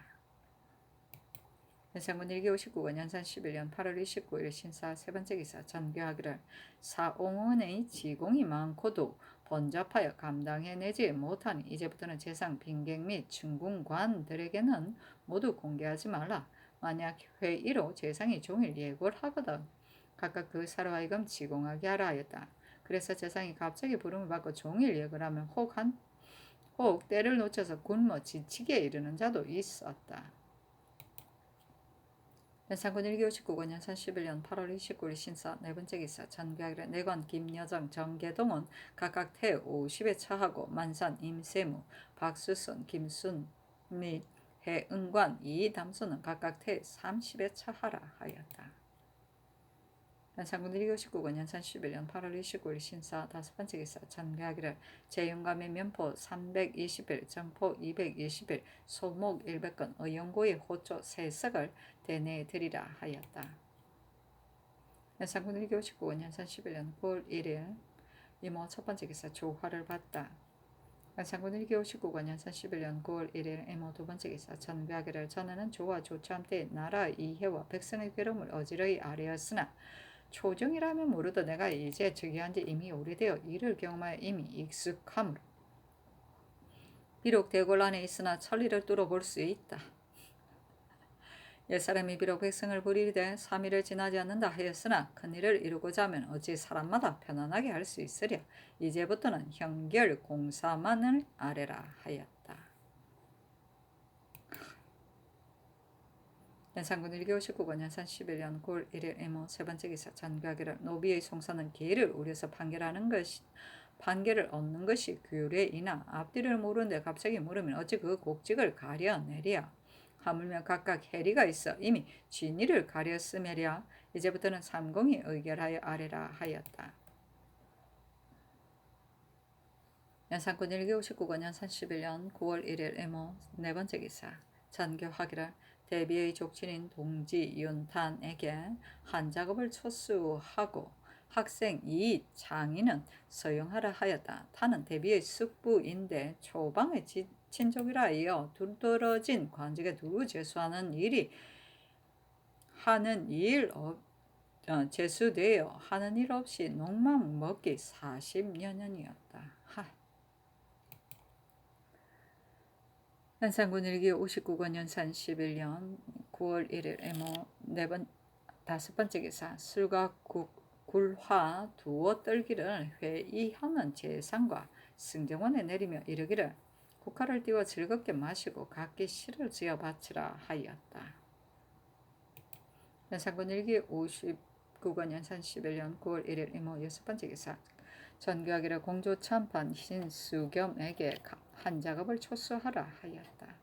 연산군 1기 59권 연산 11년 8월 29일 신사 세 번째 기사 전교하기를 사옹원의 지공이 많고도 번잡하여 감당해내지 못하니 이제부터는 재상 빈객 및 중궁관들에게는 모두 공개하지 말라. 만약 회의로 재상이 종일 예고를 하거든 각각 그 사로 하여금 지공하게 하라 하였다. 그래서 재상이 갑자기 부름을 받고 종일 예고를 하면 혹 때를 놓쳐서 굶어 지치게 이르는 자도 있었다. 연산군 1기 59권 연산 11년 8월 29일 신사 네 번째 기사 전교하기를 내관 김여정 정계동은 각각 태 50에 차하고 만산 임세무 박수순 김순 및 해은관 이담수는 각각 태 30에 차하라 하였다. 연산군 1959년 연산 11년 8월 29일 신사 다섯 번째 기사 전개하기를 재윤감의 면포 320일 정포 220일 소목 100건 의용고의 호조 3석을 대내에 드리라 하였다. 연산군 1959년 연산 11년 9월 1일 이모 첫 번째 기사 조화를 받다. 연산군 1959년 연산 11년 9월 1일 이모 두 번째 기사 전개하기를 전에는 조와 조참 때 나라 이해와 백성의 괴로움을 어지러이 아뢰었으나 초정이라면 모르도 내가 이제 즉위한 지 이미 오래되어 이를 경험하여 이미 익숙하므로 비록 대궐안에 있으나 천리를 뚫어볼 수 있다. 옛사람이 비록 백성을 부리되 3일을 지나지 않는다 하였으나 큰일을 이루고자 하면 어찌 사람마다 편안하게 할 수 있으랴. 이제부터는 형결 공사만을 아뢰라 하였다. 연산군 1959년 연산 11년 9월 1일 이모 세 번째 기사 전개하기를 노비의 송사는 기회를 우려서 판결을 얻는 것이 규례이나 앞뒤를 모르는데 갑자기 물으면 어찌 그 곡직을 가려내랴. 하물며 각각 해리가 있어 이미 진위를 가렸으며랴. 이제부터는 삼공이 의결하여 아뢰라 하였다. 연산군 1959년 연산 11년 9월 1일 이모 네 번째 기사 전교하기를 대비의 족친인 동지 윤탄에게 한 작업을 초수하고 학생 이 장인은 서용하라 하였다. 타는 대비의 숙부인데 초방의 친족이라 하여 두드러진 관직에 두루 제수하는 일이 제수되어 하는 일 없이 농막 먹기 40여 년이었다. 연산군 1기 59권 연산 11년 9월 1일 이모 다섯 번째 기사 술과 굴화 두어 떨기를 회의하는 재상과 승정원에 내리며 이르기를 국화를 띄워 즐겁게 마시고 각기 시를 지어 바치라 하였다. 연산군 1기 59권 연산 11년 9월 1일 이모 여섯 번째 기사 전교하기를 공조참판 신수겸에게 한 작업을 초수하라 하였다.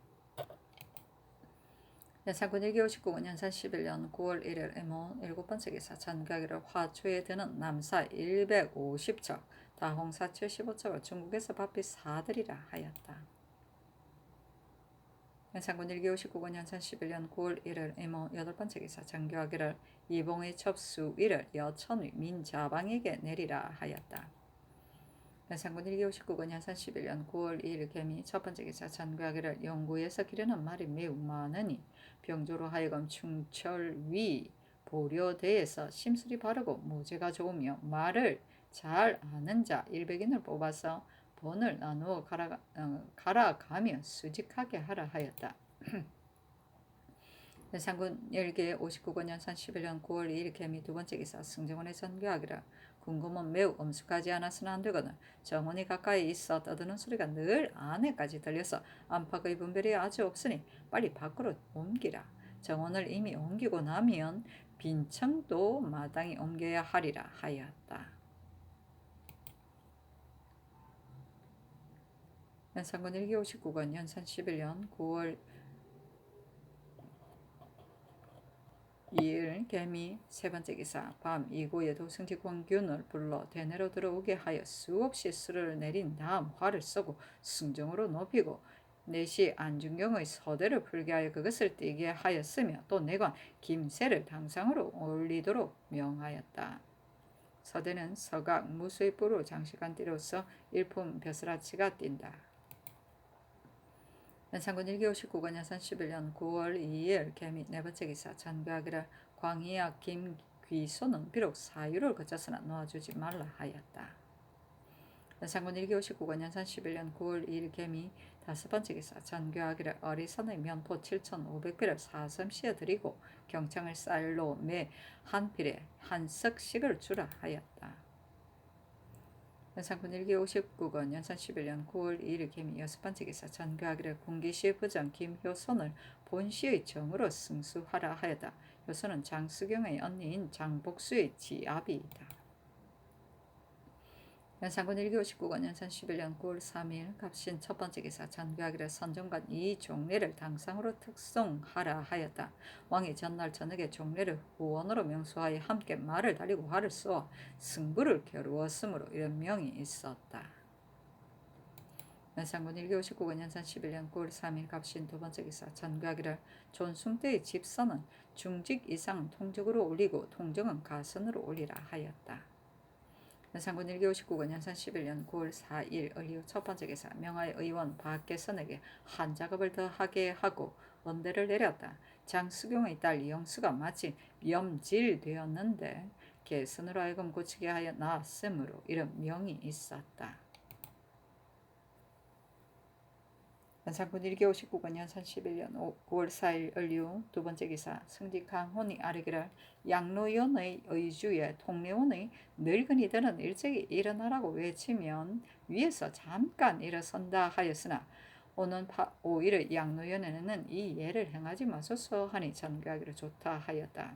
연산군 1기 59권 연산 11년 9월 1일 이모 일곱 번째 기사 전교하기를 화초에 드는 남사 150척 다홍사 75척을 중국에서 바삐 사들이라 하였다. 연산군 1기 59권 연산 11년 9월 1일 이모 여덟 번째 기사 전교하기를 이봉의 첩수위를 여천의 민자방에게 내리라 하였다. 연산군 1기 59권 연산 11년 9월 2일 개미 첫 번째 기사 전교하기를 영구에서 기르는 말이 매우 많으니 병조로 하여금 충철위 보려대에서 심술이 바르고 모제가 좋으며 말을 잘 아는 자 100인을 뽑아서 본을 나누어 갈아가며 수직하게 하라 하였다. 연산군 1기 59권 연산 11년 9월 2일 개미 두 번째 기사 승정원에 전교하기를 궁금은 매우 엄숙하지 않아서는 안 되거늘 정원이 가까이 있어 떠드는 소리가 늘 안에까지 들려서 안팎의 분별이 아주 없으니 빨리 밖으로 옮기라. 정원을 이미 옮기고 나면 빈청도 마땅히 옮겨야 하리라 하였다. 연산군 1기 59권 연산 11년 9월 2일 개미 세 번째 기사 밤 이고에도 승직원균을 불러 대내로 들어오게 하여 수없이 수를 내린 다음 활을 쏘고 승정으로 높이고 4시 안중경의 서대를 풀게 하여 그것을 띄게 하였으며 또 내관 김새를 당상으로 올리도록 명하였다. 서대는 서각 무수의 뿔로 장식한 띠로서 일품 벼슬아치가 띈다. 연산군 1기 59권 연산 11년 9월 2일 개미 네 번째 기사 전교하기를 광희와 김귀소는 비록 사유를 거쳤으나 놓아주지 말라 하였다. 연산군 1기 59권 연산 11년 9월 2일 개미 다섯 번째 기사 전교하기를 어리선의 면포 7,500필을 사섬시에 드리고 경창을 쌀로 매 한 필에 한 석씩을 주라 하였다. 연산군 1기 59권 연산 11년 9월 2일 개미 여섯 번째 기사 전교하기를 군기시의 부장 김효선을 본시의 정으로 승수하라 하였다. 효선은 장수경의 언니인 장복수의 지아비이다. 연산군 1기 59권 연산 11년 9월 3일 갑신 첫 번째 기사 전교하기를 선정관 이 종례를 당상으로 특송하라 하였다. 왕이 전날 저녁에 종례를 후원으로 명수하여 함께 말을 달리고 활을 쏘아 승부를 겨루었으므로 이런 명이 있었다. 연산군 1기 59권 연산 11년 9월 3일 갑신 두 번째 기사 전교하기를 존숭 때의 집선은 중직 이상 통적으로 올리고 통정은 가선으로 올리라 하였다. 연산군 1기 59권 연산 11년 9월 4일 을이후 첫 번째 기사 명하의 의원 박계선에게 한 작업을 더 하게 하고 언대를 내렸다. 장수경의 딸 영수가 마치 염질되었는데 계선으로 하여금 고치게 하여 나았으므로 이런 명이 있었다. 연산군 1기 59권 연산 11년 9월 4일 을이후 두 번째 기사 승지 강훈이 아뢰기를 양로원의 의주에 통례원의 늙은이들은 일찍이 일어나라고 외치면 위에서 잠깐 일어선다 하였으나 오는 5일의 양로원에는 이 예를 행하지 마소서 하니 전교하기를 좋다 하였다.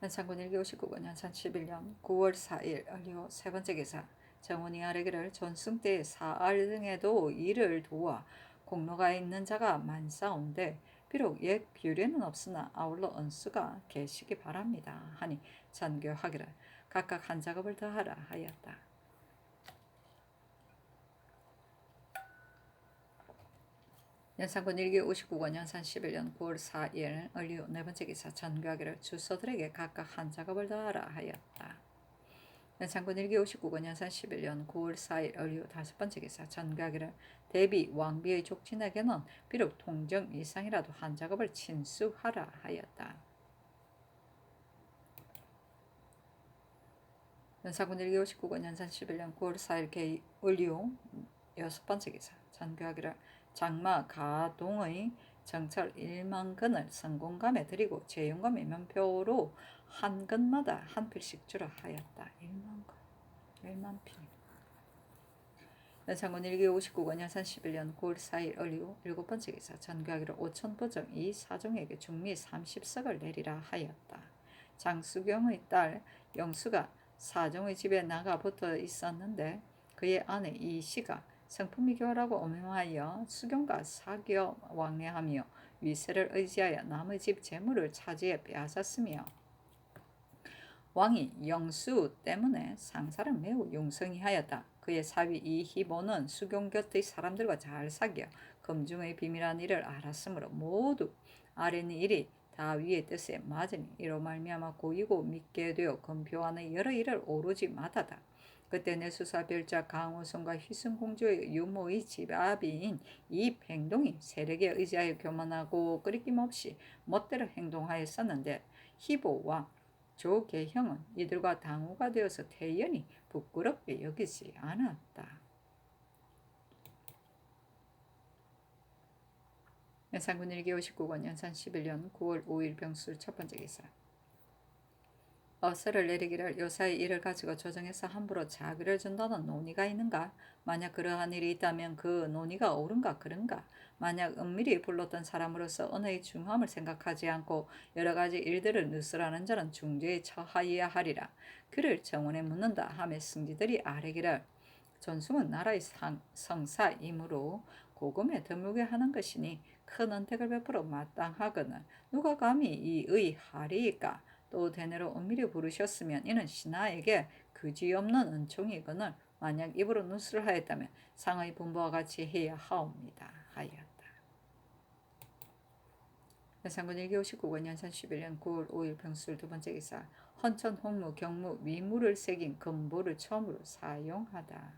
연산군 1기 59권 연산 11년 9월 4일 을이후 세 번째 기사 정원이 아뢰기를 존승 때의 사알 등에도 이를 도와 공로가 있는 자가 많사온데 비록 옛 규례는 없으나 아울러 언수가 계시기 바랍니다 하니 전교하기를 각각 한 작업을 더하라 하였다. 연산군 1기 59권 연산 11년 9월 4일 을이후 네 번째 기사 전교하기를 주소들에게 각각 한 작업을 더하라 하였다. 연산군 1기 59권 연산 11년 9월 4일 을이후 다섯 번째 기사 전교하기를 대비 왕비의 족친에게는 비록 통정 이상이라도 한 작업을 친수하라 하였다. 연산군 1기 59권 연산 11년 9월 4일 개 을이후 여섯 번째 기사 전교하기를 장마 가동의 정철 1만근을 성공감에 드리고 재용감의 면표로 한 근마다 한 필씩 주라 하였다. 1만 필. 연산군 1기 59권 연산 11년 9월 4일 을이후 일곱 번째 기사 전교하기를 5천부정 이 사종에게 중미 30석을 내리라 하였다. 장수경의 딸 영수가 사종의 집에 나가 붙어 있었는데 그의 아내 이씨가 성품이 교활하고 오명하여 수경과 사귀어 왕래하며 위세를 의지하여 남의 집 재물을 차지해 빼앗았으며 왕이 영수 때문에 상사를 매우 용성히 하였다. 그의 사위 이희보는 수경 곁의 사람들과 잘 사귀어 금중의 비밀한 일을 알았으므로 모두 아랫 일이 다 위의 뜻에 맞으니 이로 말미암아 고이고 믿게 되어 금표안의 여러 일을 오로지 맡았다. 그때 내수사 별자 강호성과 휘순공주의 유모의 집아비인 이 팽동이 세력에 의지하여 교만하고 끄리낌 없이 멋대로 행동하였었는데 희보와 조계형은 이들과 당우가 되어서 태연히 부끄럽게 여기지 않았다. 연산군 1기 59권 연산 11년 9월 5일 병술 첫 번째 기사 어서를 내리기를 요사의 일을 가지고 조정해서 함부로 자귀를 준다는 논의가 있는가? 만약 그러한 일이 있다면 그 논의가 옳은가 그른가? 만약 은밀히 불렀던 사람으로서 언어의 중함을 생각하지 않고 여러 가지 일들을 누설하는 자는 중죄에 처하여야 하리라. 그를 정원에 묻는다 하며 승지들이 아뢰기를 존숭은 나라의 성사이므로 고금에 드물게 하는 것이니 큰 은택을 베풀어 마땅하거늘 누가 감히 이의 하리이까? 또 대내로 은밀히 부르셨으면 이는 신하에게 그지없는 은총이거늘 만약 입으로 누설을 하였다면 상의 분부와 같이 해야 하옵니다 하였다. 연산군 1기 59권 연산 11년 9월 5일 병술 두 번째 기사 헌천 홍무 경무 위무를 새긴 금보를 처음으로 사용하다.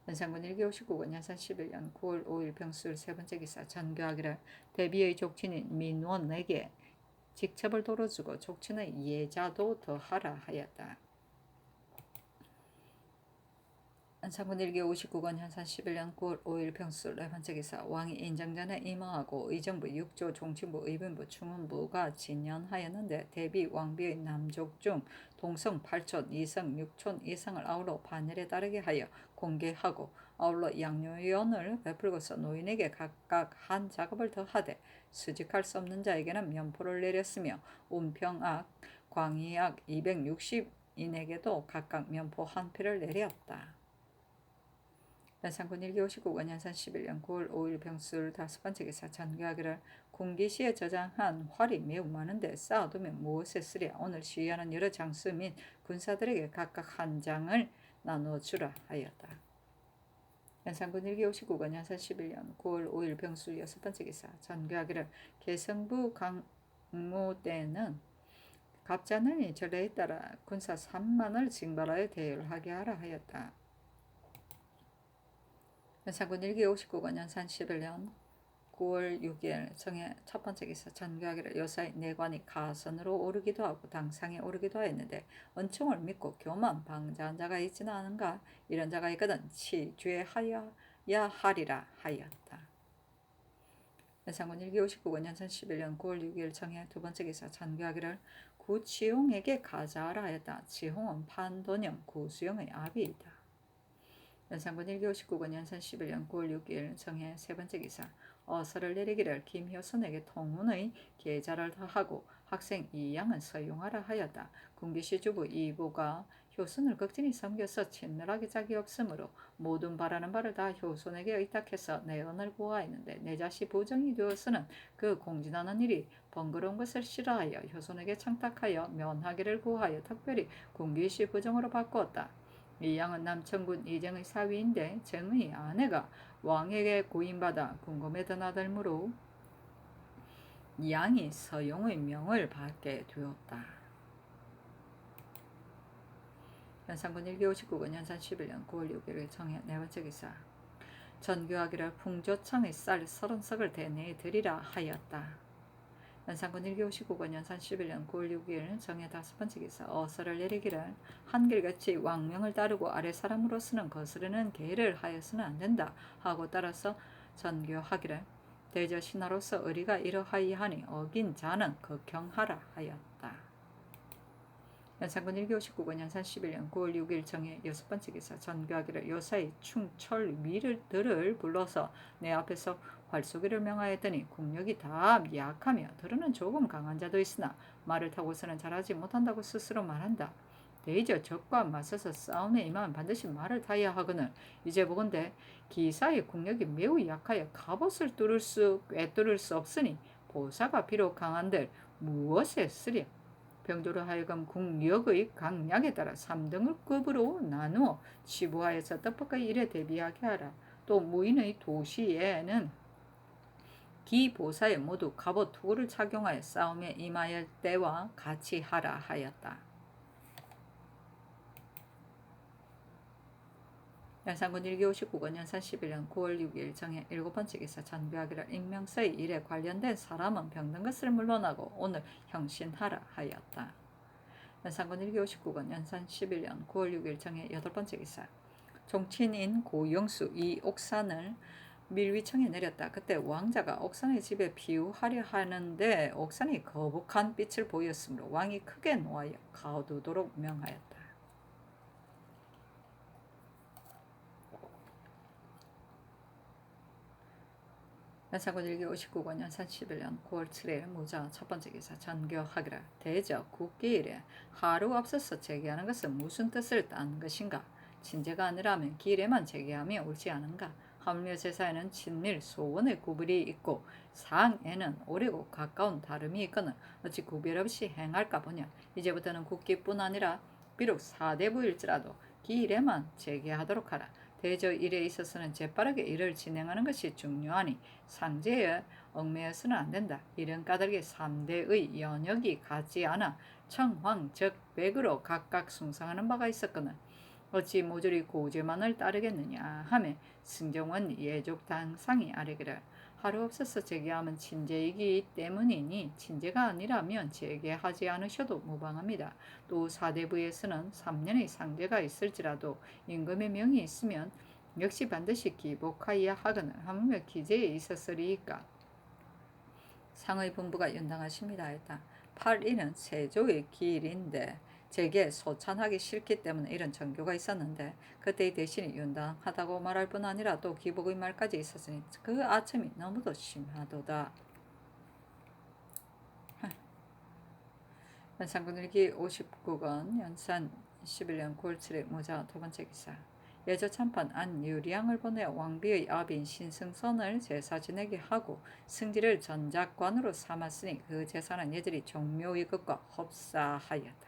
연산군 1기 59권 연산 11년 9월 5일 병술 세 번째 기사 전교하기를 대비의 족친인 민원에게 직첩을 돌어주고 족친의 예자도 더하라 하였다. 연산군 1기 59권 현산 11년 9월 5일 병술 네 번째 기사 왕이 인정전에 임하고 의정부 6조 종친부 의병부 충원부가 진연하였는데 대비 왕비의 남족 중 동성 8촌 이성 6촌 이상을 아울러 반열에 따르게 하여 공개하고 아울러 양료연을 베풀고서 노인에게 각각 한 작업을 더하되 수직할 수 없는 자에게는 면포를 내렸으며 운평악 광의학 260인에게도 각각 면포 한 표를 내렸다. 연산군 1기59권 연산 11년 9월 5일 병술 5번째 기사 전교하기를 군기시에 저장한 활이 매우 많은데 쌓아두면 무엇에 쓰랴. 오늘 시위하는 여러 장수 및 군사들에게 각각 한 장을 나눠주라 하였다. 연산군 1기59권 연산 11년 9월 5일 병술 6번째 기사 전교하기를 개성부 강무대는 갑자는이 전례에 따라 군사 3만을 징발하여 대여를 하게 하라 하였다. 연산군 1기59권 연산 11년 9월 6일 정해 첫 번째 기사 전교하기를 요사의 내관이 가선으로 오르기도 하고 당상에 오르기도 하였는데 은총을 믿고 교만 방자한 자가 있지는 않은가. 이런 자가 있거든 치죄하여야 하리라 하였다. 연산군 1기59권 연산 11년 9월 6일 정해 두 번째 기사 전교하기를 구치홍에게 가자하라 하였다. 지홍은 판도령 구수영의 아비이다. 연산군 1기59권 연산 11년 9월 6일 정해 세 번째 기사 어서를 내리기를 김효선에게 통문의 계좌를 더하고 학생 이양은 서용하라 하였다. 군기시 주부 이보가 효선을 극진히 섬겨서 친밀하게 짝이 없으므로 모든 바라는 바를 다 효선에게 의탁해서 내 언을 구하였는데 내 자식 부정이 되어서는 그 공진하는 일이 번거로운 것을 싫어하여 효선에게 청탁하여 면하기를 구하여 특별히 군기시 부정으로 바꾸었다. 이 양은 남천군 이정의 사위인데 정의 아내가 왕에게 고인받아 궁금에 든 아들므로 이 양이 서용의 명을 받게 되었다. 연산군 1기59권 연산 11년 9월 6일 정해 네 번째 기사 전교하기를 풍조청의 쌀 30석을 대내에 드리라 하였다. 연산군 1기59권 연산 11년 9월 6일 정해 다섯 번째 기사 어서를 내리기를 한결같이 왕명을 따르고 아래 사람으로서는 거스르는 계를 하여서는 안 된다 하고 따라서 전교하기를 대저 신하로서 의리가 이러하이하니 어긴 자는 극형하라 하였다. 연산군 1기59권 연산 11년 9월 6일 정해 여섯 번째 기사 전교하기를 요사이 충철 위들을 불러서 내 앞에서 활쏘기를 명하였더니 국력이 다 약하며 들으는 조금 강한 자도 있으나 말을 타고서는 잘하지 못한다고 스스로 말한다. 대저 적과 맞서서 싸움에 임하면 반드시 말을 타야 하거늘 이제 보건대 기사의 국력이 매우 약하여 갑옷을 꿰뚫을 수 없으니 보사가 비록 강한들 무엇에 쓰랴. 병도로 하여금 국력의 강약에 따라 3등급으로 나누어 치부하여서 떡볶이 일에 대비하게 하라. 또 무인의 도시에는 기보사에 모두 갑옷 투구를 착용하여 싸움에 임하여 때와 같이 하라 하였다. 연산군 1기59권 연산 11년 9월 6일 정해 일곱 번째 기사 전교하기를 임명서의 일에 관련된 사람은 병든 것을 물러나고 오늘 형신하라 하였다. 연산군 1기59권 연산 11년 9월 6일 정해 여덟 번째 기사 종친인 고영수 이 옥산을 밀위청에 내렸다. 그때 왕자가 옥산의 집에 비유하려 하는데 옥산이 거북한 빛을 보였으므로 왕이 크게 노하여 가두도록 명하였다. 연산군 1기59권 연산 11년 9월 7일 무자 첫 번째 기사 전교하기라 대저 국기일에 하루 앞서서 제기하는 것은 무슨 뜻을 딴 것인가. 친제가 아니라면 기일에만 제기하며 옳지 않은가. 하물며 제사에는 친밀 소원의 구별이 있고 상에는 오래고 가까운 다름이 있거늘 어찌 구별 없이 행할까 보냐. 이제부터는 국기뿐 아니라 비록 사대부일지라도 기일에만 제기하도록 하라. 대저 일에 있어서는 재빠르게 일을 진행하는 것이 중요하니 상제에 얽매여서는 안 된다. 이런 까닭에 3대의 연역이 같지 않아 청황적백으로 각각 숭상하는 바가 있었거늘 어찌 모조리 고제만을 따르겠느냐 하며 승정원 예족당상이 아뢰기를 하루 없어서 제기하면 친제이기 때문이니 친제가 아니라면 제기하지 않으셔도 무방합니다. 또 사대부에서는 3년의 상제가 있을지라도 임금의 명이 있으면 역시 반드시 기복하여야 하거늘 하물며 기재에 있었으리이까. 상의 분부가 연당하십니다 했다. 8일은 세조의 기일인데 제게 소찬하기 싫기 때문에 이런 정교가 있었는데 그때의 대신이 윤당하다고 말할 뿐 아니라 또 기복의 말까지 있었으니 그 아첨이 너무도 심하도다. 연산군일기 59권 연산 21년 9월 7일 모자 두 번째 기사. 예조 참판 안유량을 보내어 왕비의 아비인 신승선을 제사 지내게 하고 승지를 전작관으로 삼았으니 그 제사는 얘들이 종묘의 것과 흡사하였다.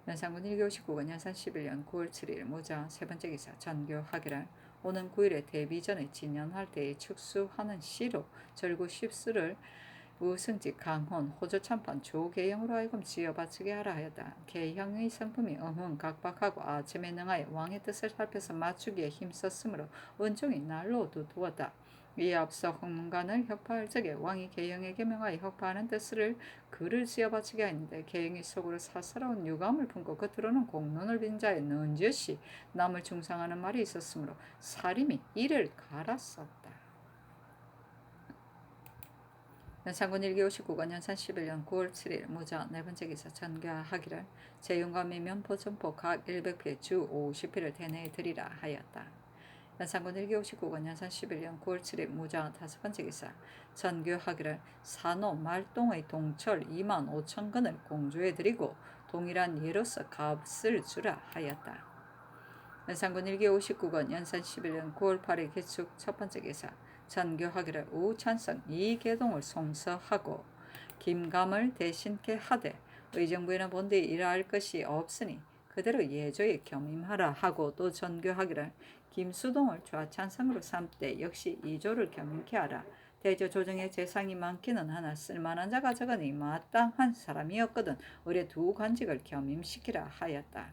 연산군 1교19권 연산 11년 9월 7일 모자 세 번째 기사. 전교하기를 오는 9일에 데뷔 전에 진연할 때에 축수하는 시로 절구 10수를 우승지 강혼 호조 참판 조계형으로 하여금 지어 바치게 하라 하였다. 계형의 성품이 각박하고 아첨에 능하여 왕의 뜻을 살펴서 맞추기에 힘썼으므로 은총이 날로 두었다. 이에 앞서 홍문관을 혁파할 적에 왕이 계형에게 명하여 혁파하는 뜻을 글을 지어 바치게 하였는데 계형이 속으로 사사로운 유감을 품고 겉으로는 공론을 빈 자의 넌지시 남을 중상하는 말이 있었으므로 사림이 이를 갈았었다. 연산군 1기59권 연산 11년 9월 7일 모자 네 번째 기사. 전교하기를 재윤감이 면포 점포 각 100피 주 50피를 대내에 드리라 하였다. 연산군 1기59권 연산 11년 9월 7일 모자 다섯 번째 기사. 전교하기를 산호 말동의 동철 2만 5천 근을 공주에 드리고 동일한 예로서 값을 주라 하였다. 연산군 1기59권 연산 11년 9월 8일 개축 첫 번째 기사. 전교하기를 우찬성 이계동을 송서하고 김감을 대신케 하되 의정부에는 본디 일할 것이 없으니 그대로 예조에 겸임하라 하고 또 전교하기를 김수동을 좌찬성으로 삼되 역시 이조를 겸임케 하라. 대저 조정에 재상이 많기는 하나 쓸만한 자가 적으니 마땅한 사람이었거든 의뢰 두 관직을 겸임시키라 하였다.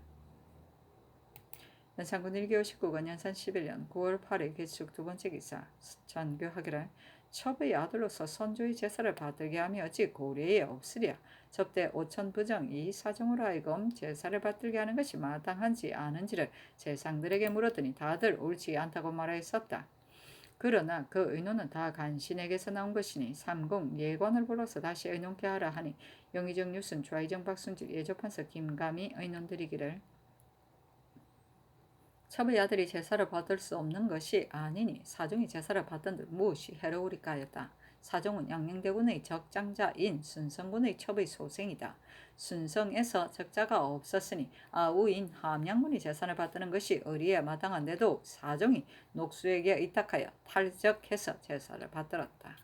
연산군 1기59권 연산 11년 9월 8일 개축 두 번째 기사. 전교하기를 첩의 아들로서 선조의 제사를 받들게 하며 어찌 고려에 없으랴. 접대 오천 부정 이 사정으로 하여금 제사를 받들게 하는 것이 마땅한지 아는지를 재상들에게 물었더니 다들 옳지 않다고 말하였었다. 그러나 그 의논은 다 간신에게서 나온 것이니 삼공 예관을 불러서 다시 의논케 하라 하니 영의정 유순 좌의정 박순질 예조판서 김감이 의논드리기를 첩의 아들이 제사를 받을 수 없는 것이 아니니 사종이 제사를 받던들 무엇이 해로우리까 하였다. 사종은 양녕대군의 적장자인 순성군의 첩의 소생이다. 순성에서 적자가 없었으니 아우인 함양군이 제사를 받드는 것이 의리에 마땅한데도 사종이 녹수에게 의탁하여 탈적해서 제사를 받들었다.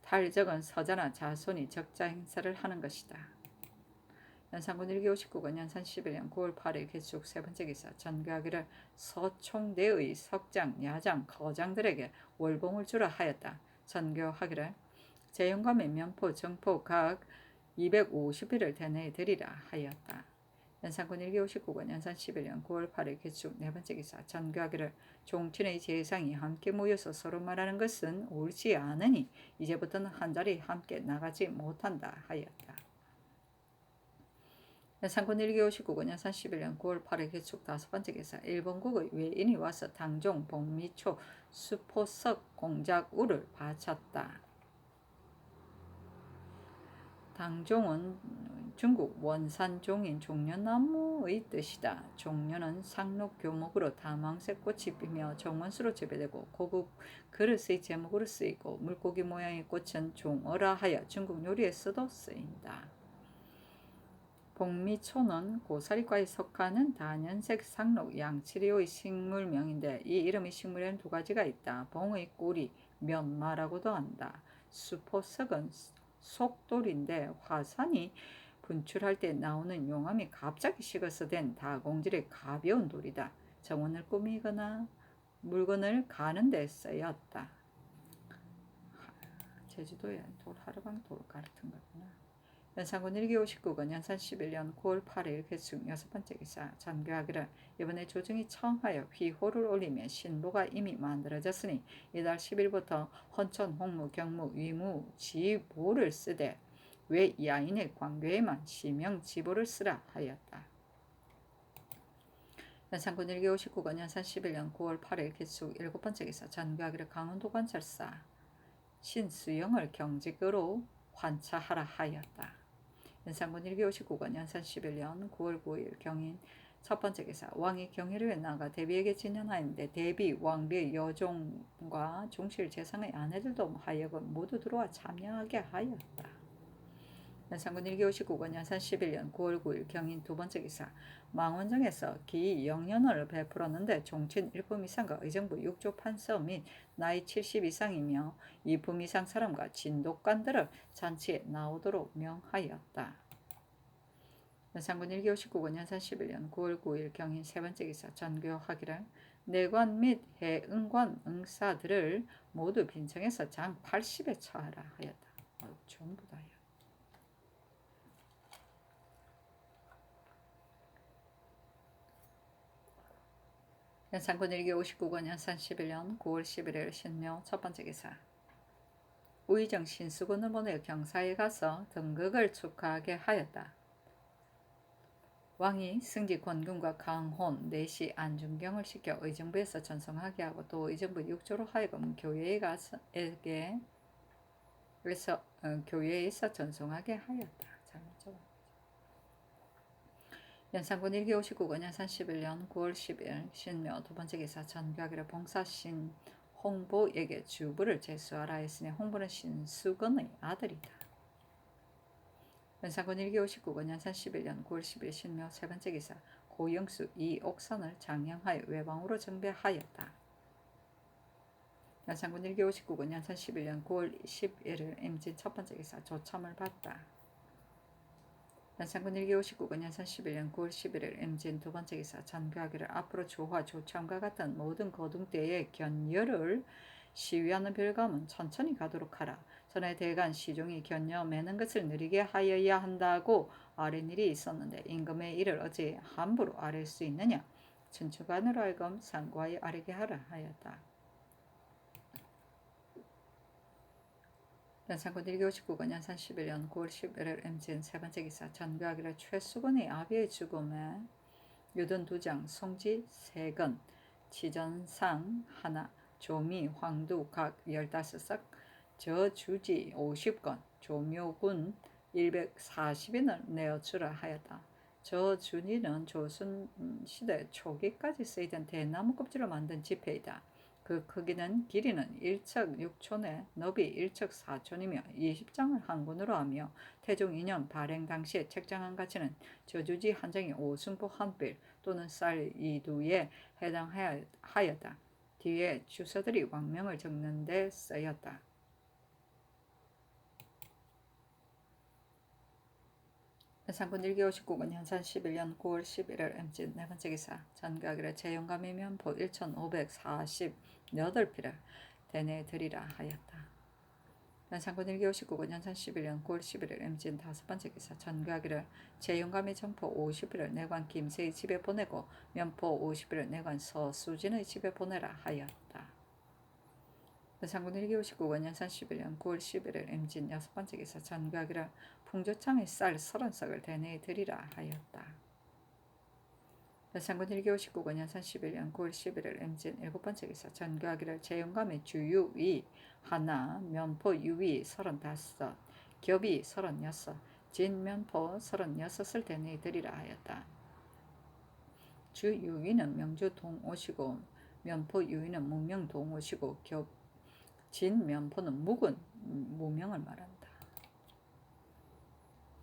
탈적은 서자나 자손이 적자 행사를 하는 것이다. 연산군 1기59권 연산 11년 9월 8일 개축 세 번째 기사. 전교하기를 서총대의 석장, 야장, 거장들에게 월봉을 주라 하였다. 전교하기를 재영감의 면포, 정포 각 250일을 대내에 드리라 하였다. 연산군 1기59권 연산 11년 9월 8일 개축 네 번째 기사. 전교하기를 종친의 재상이 함께 모여서 서로 말하는 것은 옳지 않으니 이제부터는 한 자리 함께 나가지 못한다 하였다. 연산군 1기59권 연산 11년 9월 8일 개축 다섯 번째 기사. 일본국의 외인이 와서 당종, 복미초, 수포석, 공작우를 바쳤다. 당종은 중국 원산종인 종려나무의 뜻이다. 종려는 상록 교목으로 다망색 꽃이 피며 정원수로 재배되고 고급 그릇의 제목으로 쓰이고 물고기 모양의 꽃은 종어라 하여 중국 요리에서도 쓰인다. 복미초는 고사리과에 속하는 다년색 상록 양치리의 식물명인데 이 이름의 식물에는 두 가지가 있다. 봉의 꼬리, 면마라고도 한다. 수포석은 속돌인데 화산이 분출할 때 나오는 용암이 갑자기 식어서 된 다공질의 가벼운 돌이다. 정원을 꾸미거나 물건을 가는 데 쓰였다. 제주도에 하루방 돌 같은 거구나. 연산군 1기59권 연산 11년 9월 8일 개축 여섯 번째 기사. 전교하기를 이번에 조정이 청하여 휘호를 올리며 신보가 이미 만들어졌으니 이달 10일부터 헌천, 홍무, 경무, 위무, 지보를 쓰되 왜 야인의 광교에만 시명 지보를 쓰라 하였다. 연산군 1기59권 연산 11년 9월 8일 개축 일곱 번째 기사. 전교하기를 강원도 관찰사 신수영을 경직으로 환차하라 하였다. 연산군 1기59권 연산 11년 9월 9일 경인 첫 번째 기사. 왕이 경희로에 나가 대비에게 진연하였는데 대비 왕비의 여종과 종실 재상의 아내들도 하여금 모두 들어와 참여하게 하였다. 연산군 1기 59권 연산 11년 9월 9일 경인 두 번째 기사 망원정에서 기영연을 베풀었는데 종친 1품 이상과 의정부 6조 판서 및 나이 70 이상이며 2품 이상 사람과 진독관들을 잔치에 나오도록 명하였다. 연산군 1기 59권 연산 11년 9월 9일 경인 세 번째 기사 전교하기를 내관 및 해응관 응사들을 모두 빈청해서 장 80에 처하라 하였다. 전부 다요. 연산군 1기 59권 연산 11년 9월 11일 신묘 첫 번째 기사 우의정 신수군을 보내 경사에 가서 등극을 축하하게 하였다. 왕이 승지 권균과 강혼, 내시 안중경을 시켜 의정부에서 전송하게 하고 또 의정부 6조로 하여금 교회에서 전송하게 하였다. 잘못죠. 연산군 1기 59권 연산 11년 9월 10일 신묘 두 번째 기사 전교하기를 봉사신 홍보에게 주부를 제수하라 했으니 홍보는 신수건의 아들이다. 연산군 1기 59권 연산 11년 9월 10일 신묘 세 번째 기사 고영수 이옥선을 장영하여 외방으로 정배하였다. 연산군 1기 59권 연산 11년 9월 11일 임진 첫 번째 기사 조참을 받다. 연산군 1기 59권 연산 11년 9월 11일 임진 두 번째 기사 전교하기를 앞으로 조화 조참과 같은 모든 거둥대의 견여를 시위하는 별감은 천천히 가도록 하라. 전에 대간 시종이 견여 매는 것을 느리게 하여야 한다고 아뢰는 일이 있었는데 임금의 일을 어찌 함부로 아랠 수 있느냐. 춘추관으로 하여금 상고하여 아뢰게 하라 하였다. 연산군 1기 59권 연산 11년 9월 11일 임진 세 번째 기사 전교하기를 최수건의 아비의 죽음에 유든 2장, 송지 3건, 치전상 하나, 조미, 황두 각 15석, 저주지 50건, 조묘군 140인을 내어주라 하였다. 저주니는 조선시대 초기까지 쓰이던 대나무 껍질로 만든 지폐이다. 그 크기는 길이는 1척 6촌에 너비 1척 4촌이며 20장을 한 권으로 하며 태종 2년 발행 당시에 책정한 가치는 저주지 한 장이 5승포 한 필 또는 쌀 2두에 해당하였다. 뒤에 주서들이 왕명을 적는 데 쓰였다. 연산군 1기 59권 연산 11년 9월 11일 임진 네 번째 기사 전교하기를 제용감의 면포 1548필을 대내에 드리라 하였다. 연산군 1기 59권 연산 11년 9월 11일 임진 다섯 번째 기사 전교하기를 제용감의 점포 50필을 내관 김세의 집에 보내고 면포 50필을 내관 서수진의 집에 보내라 하였다. 연산군 1기 59권 연산 11년 9월 11일 임진 여섯 번째 기사 전교하기를 풍조창의 쌀 30석을 대내에 드리라 하였다. 연산군 1기 59권 연산 11년 9월 11일 임진 일곱 번째 기사 전교하기를 제용감의 주유위 하나, 면포 유위 35, 겹이 36, 진면포 36을 대내에 드리라 하였다. 주유위는 명주 동오시고 면포 유위는 무명 동오시고 진면포는 묵은 무명을 말한다.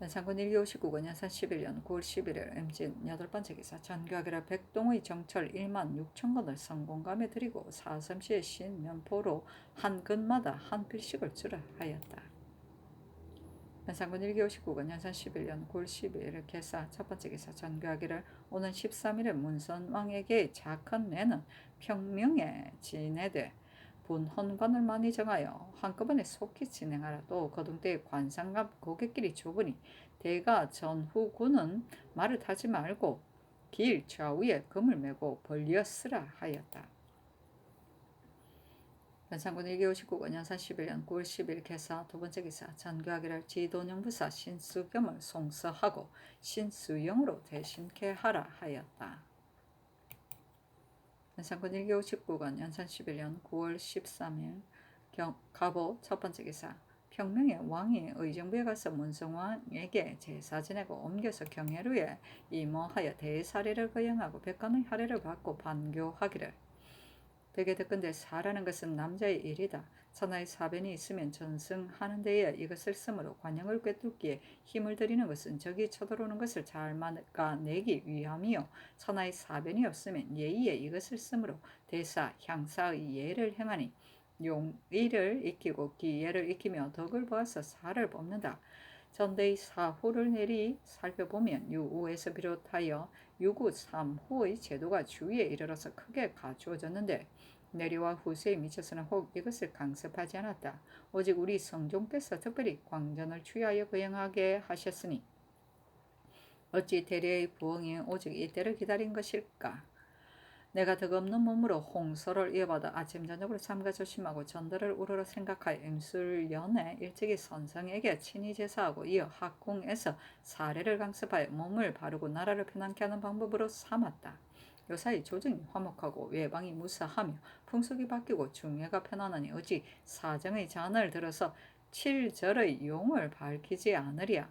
연산군 1기 59권 연산 11년 9월 11일 임진 여덟 번째 기사 전교하기를 백동의 정철 1만 6천 권을 성공감에 드리고 사섬시의 신면포로 한 근마다 한 필씩을 주라 하였다. 연산군 1기 59권 연산 11년 9월 12일 개사 첫 번째 기사 전교하기를 오는 13일에 문선왕에게 작한 내는 평명에 지내되 분헌관을 많이 정하여 한꺼번에 속히 진행하라. 또 거둥대의 관상감 고객길이 좁으니 대가 전후군은 말을 타지 말고 길 좌우에 금을 메고 벌리어 쓰라 하였다. 연산군 1기 59권 연산 11년 9월 10일 개사 두 번째 기사 전교하기를 지도령부사 신수겸을 송서하고 신수영으로 대신케 하라 하였다. 연산군 1기 59권 연산 11년 9월 13일 가보 첫 번째 기사 평명의 왕이 의정부에 가서 문성왕에게 제사 지내고 옮겨서 경혜루에 임호하여 대사례를 거행하고 백관의 할애를 받고 반교하기를. 백에 듣건대 사라는 것은 남자의 일이다. 천하의 사변이 있으면 전승하는 데에 이것을 쓰므로 관영을 꿰뚫기에 힘을 들이는 것은 적이 쳐들어오는 것을 잘 막아내기 위함이요. 천하의 사변이 없으면 예의에 이것을 쓰므로 대사, 향사의 예를 행하니 용의를 익히고 기예를 익히며 덕을 보아서 사를 뽑는다. 전대의 사후를 내리 살펴보면 유우에서 비롯하여 유구, 삼후의 제도가 주위에 이르러서 크게 갖추어졌는데 내리와 후세에 미쳐서는 혹 이것을 강습하지 않았다. 오직 우리 성종께서 특별히 광전을 취하여 거행하게 하셨으니 어찌 대리의 부엉이 오직 이때를 기다린 것일까? 내가 덕없는 몸으로 홍소를 이어받아 아침 저녁으로 삼가 조심하고 전도를 우러러 생각하여 임술년에 일찍이 선성에게 친히 제사하고 이어 학궁에서 사례를 강습하여 몸을 바르고 나라를 편안케 하는 방법으로 삼았다. 요사이 조정이 화목하고 외방이 무사하며 풍속이 바뀌고 중예가 편안하니 어찌 사정의 잔을 들어서 칠절의 용을 밝히지 않으랴.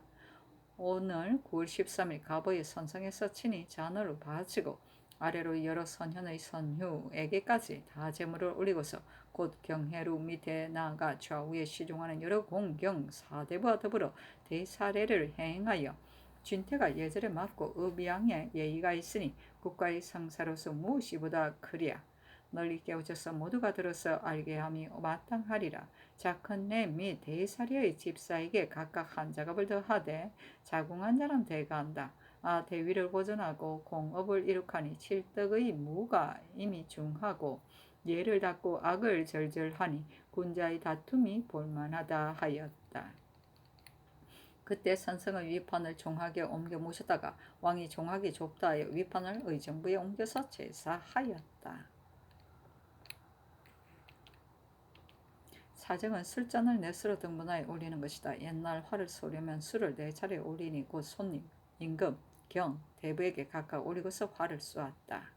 오늘 9월 13일 가보의 선성에서 친히 잔을 바치고 아래로 여러 선현의 선휴에게까지 다 제물을 올리고서 곧 경회루 밑에 나아가 좌우에 시중하는 여러 공경 사대부와 더불어 대사례를 행하여 진태가 예절에 맞고 의비양에 예의가 있으니 국가의 상사로서 무엇이보다 크리야. 널리 깨우쳐서 모두가 들어서 알게 함이 마땅하리라. 자컨대 및 대사리의 집사에게 각각 한 작업을 더하되 자궁한 자는 대가한다. 대위를 보존하고 공업을 이룩하니 칠덕의 무가 이미 중하고 예를 닫고 악을 절절하니 군자의 다툼이 볼만하다 하였다. 그때 선성의 위판을 종학에 옮겨 모셨다가 왕이 종학이 좁다 하여 위판을 의정부에 옮겨서 제사하였다. 사정은 술잔을 넷으로 등분하여 올리는 것이다. 옛날 화를 쏘려면 술을 4차례 올리니 곧 손님, 임금, 경, 대부에게 각각 올리고서 화를 쏘았다.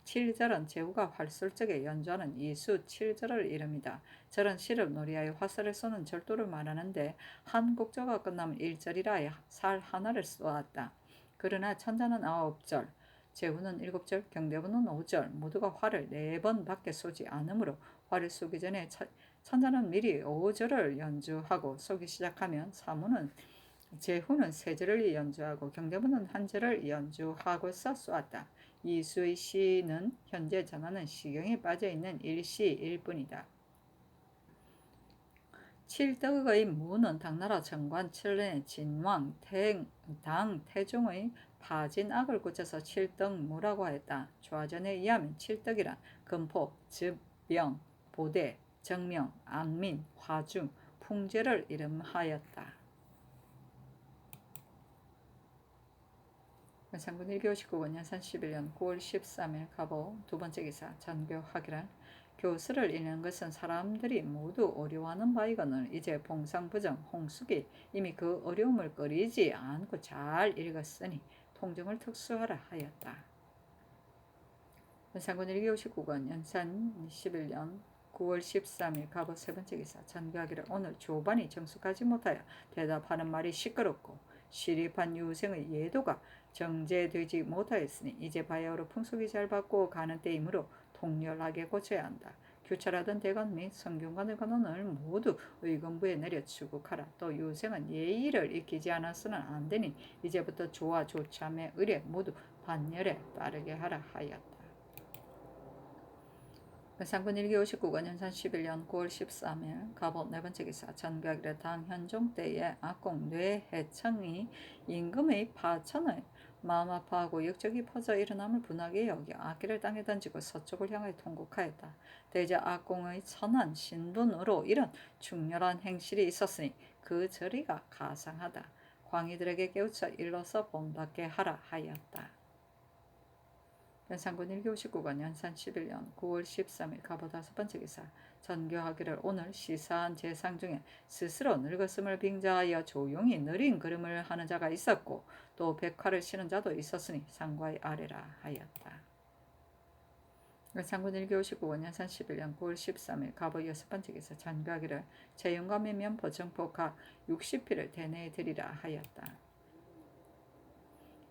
칠절은 제후가 활 쏠 적에 연주하는 이수 칠절을 이릅니다. 절은 시를 놀이하여 화살을 쏘는 절도를 말하는데 한 곡조가 끝나면 1절이라 하여 살 하나를 쏘았다. 그러나 천자는 9절, 제후는 7절, 경대부는 5절 모두가 활을 4번 밖에 쏘지 않으므로 활을 쏘기 전에 천자는 미리 5절을 연주하고 쏘기 시작하면 제후는 3절을 연주하고 경대부는 1절을 연주하고서 쏘았다. 이수의 시는 현재 전하는 시경에 빠져있는 일시일 뿐이다. 칠덕의 무는 당나라 정관 7년에 진왕 당 태종의 파진악을 고쳐서 칠덕무라고 하였다. 좌전에 의하면 칠덕이란 금포, 즙병, 보대, 정명, 안민, 화중, 풍제를 이름하였다. 상군 1교 19권 연산 11년 9월 13일 가보 두번째 기사 전교하기란 교수를 읽는 것은 사람들이 모두 어려워하는 바이거늘 이제 봉상부정 홍숙이 이미 그 어려움을 꺼리지 않고 잘 읽었으니 통정을 특수하라 하였다. 연산군 1교 19권 연산 11년 9월 13일 가보 세번째 기사 전교하기를 오늘 조반이 정숙하지 못하여 대답하는 말이 시끄럽고 시립한 유생의 예도가 정제되지 못하였으니 이제 바야흐로 풍속이 잘 받고 가는 때이므로 통렬하게 고쳐야 한다. 교찰하던 대관 및 성균관의 관원을 모두 의금부에 내려 추국하라. 또 유생은 예의를 익히지 않아서는 안 되니 이제부터 조와 조참의 의례 모두 반열에 따르게 하라 하였다. 상군 1기 59권 연산 11년 9월 13일 가보 네번째 기사 전교하기를 당현종 때에 악공 뇌해청이 임금의 파천을 마음 아파하고 역적이 퍼져 일어남을 분하게 여겨 악기를 땅에 던지고 서쪽을 향하여 통곡하였다. 대저 악공의 천한 신분으로 이런 중렬한 행실이 있었으니 그 저리가 가상하다. 광희들에게 깨우쳐 일러서 본받게 하라 하였다. 연산군 1교 19권 연산 11년 9월 13일 가보 5번째 기사 전교하기를 오늘 시사한 재상 중에 스스로 늙었음을 빙자하여 조용히 느린 걸음을 하는 자가 있었고 또 백화를 신은 자도 있었으니 상과의 아래라 하였다. 연산군 1교 19권 연산 11년 9월 13일 가보 6번째 기사 전교하기를 재영감의 면포 정포 각 60피를 대내에 드리라 하였다.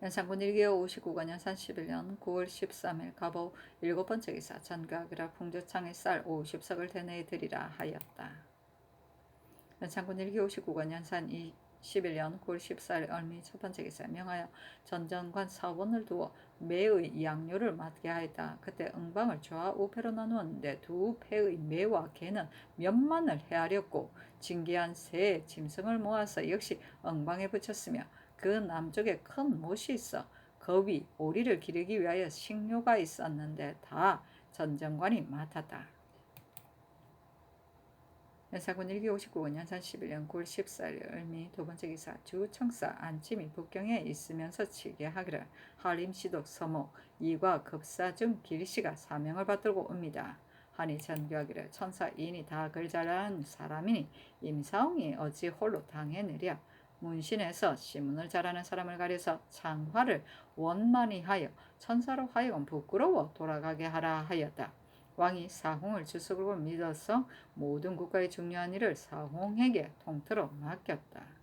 연산군 1기호 59권 연산 11년 9월 13일 갑오 7번째 기사 전각이라 풍주창의 쌀 50석을 대내에 드리라 하였다. 연산군 1기호 59권 연산 11년 9월 14일 얼미 첫번째 기사 명하여 전정관 사원을 두어 매의 양료를 맡게 하였다. 그때 응방을 좌우패로 나누었는데 두 패의 매와 개는 몇만을 헤아렸고 진기한 새 짐승을 모아서 역시 응방에 붙였으며 그 남쪽에 큰 못이 있어 그 위 오리를 기르기 위하여 식료가 있었는데 다 전정관이 맡았다. 연산군 1기 59권 연산 11년 9월 14일 을미 두번째 기사 주청사 안침이 북경에 있으면서 치게 하기를 한림시독 서목 이과 급사 중 길씨가 사명을 받들고 옵니다. 하니 전교하기를 천사 이인이 다 글잘하는 사람이니 임사홍이 어찌 홀로 당해내랴. 문신에서 시문을 잘하는 사람을 가려서 창화를 원만히 하여 천사로 하여금 부끄러워 돌아가게 하라 하였다. 왕이 사홍을 주석으로 믿어서 모든 국가의 중요한 일을 사홍에게 통틀어 맡겼다.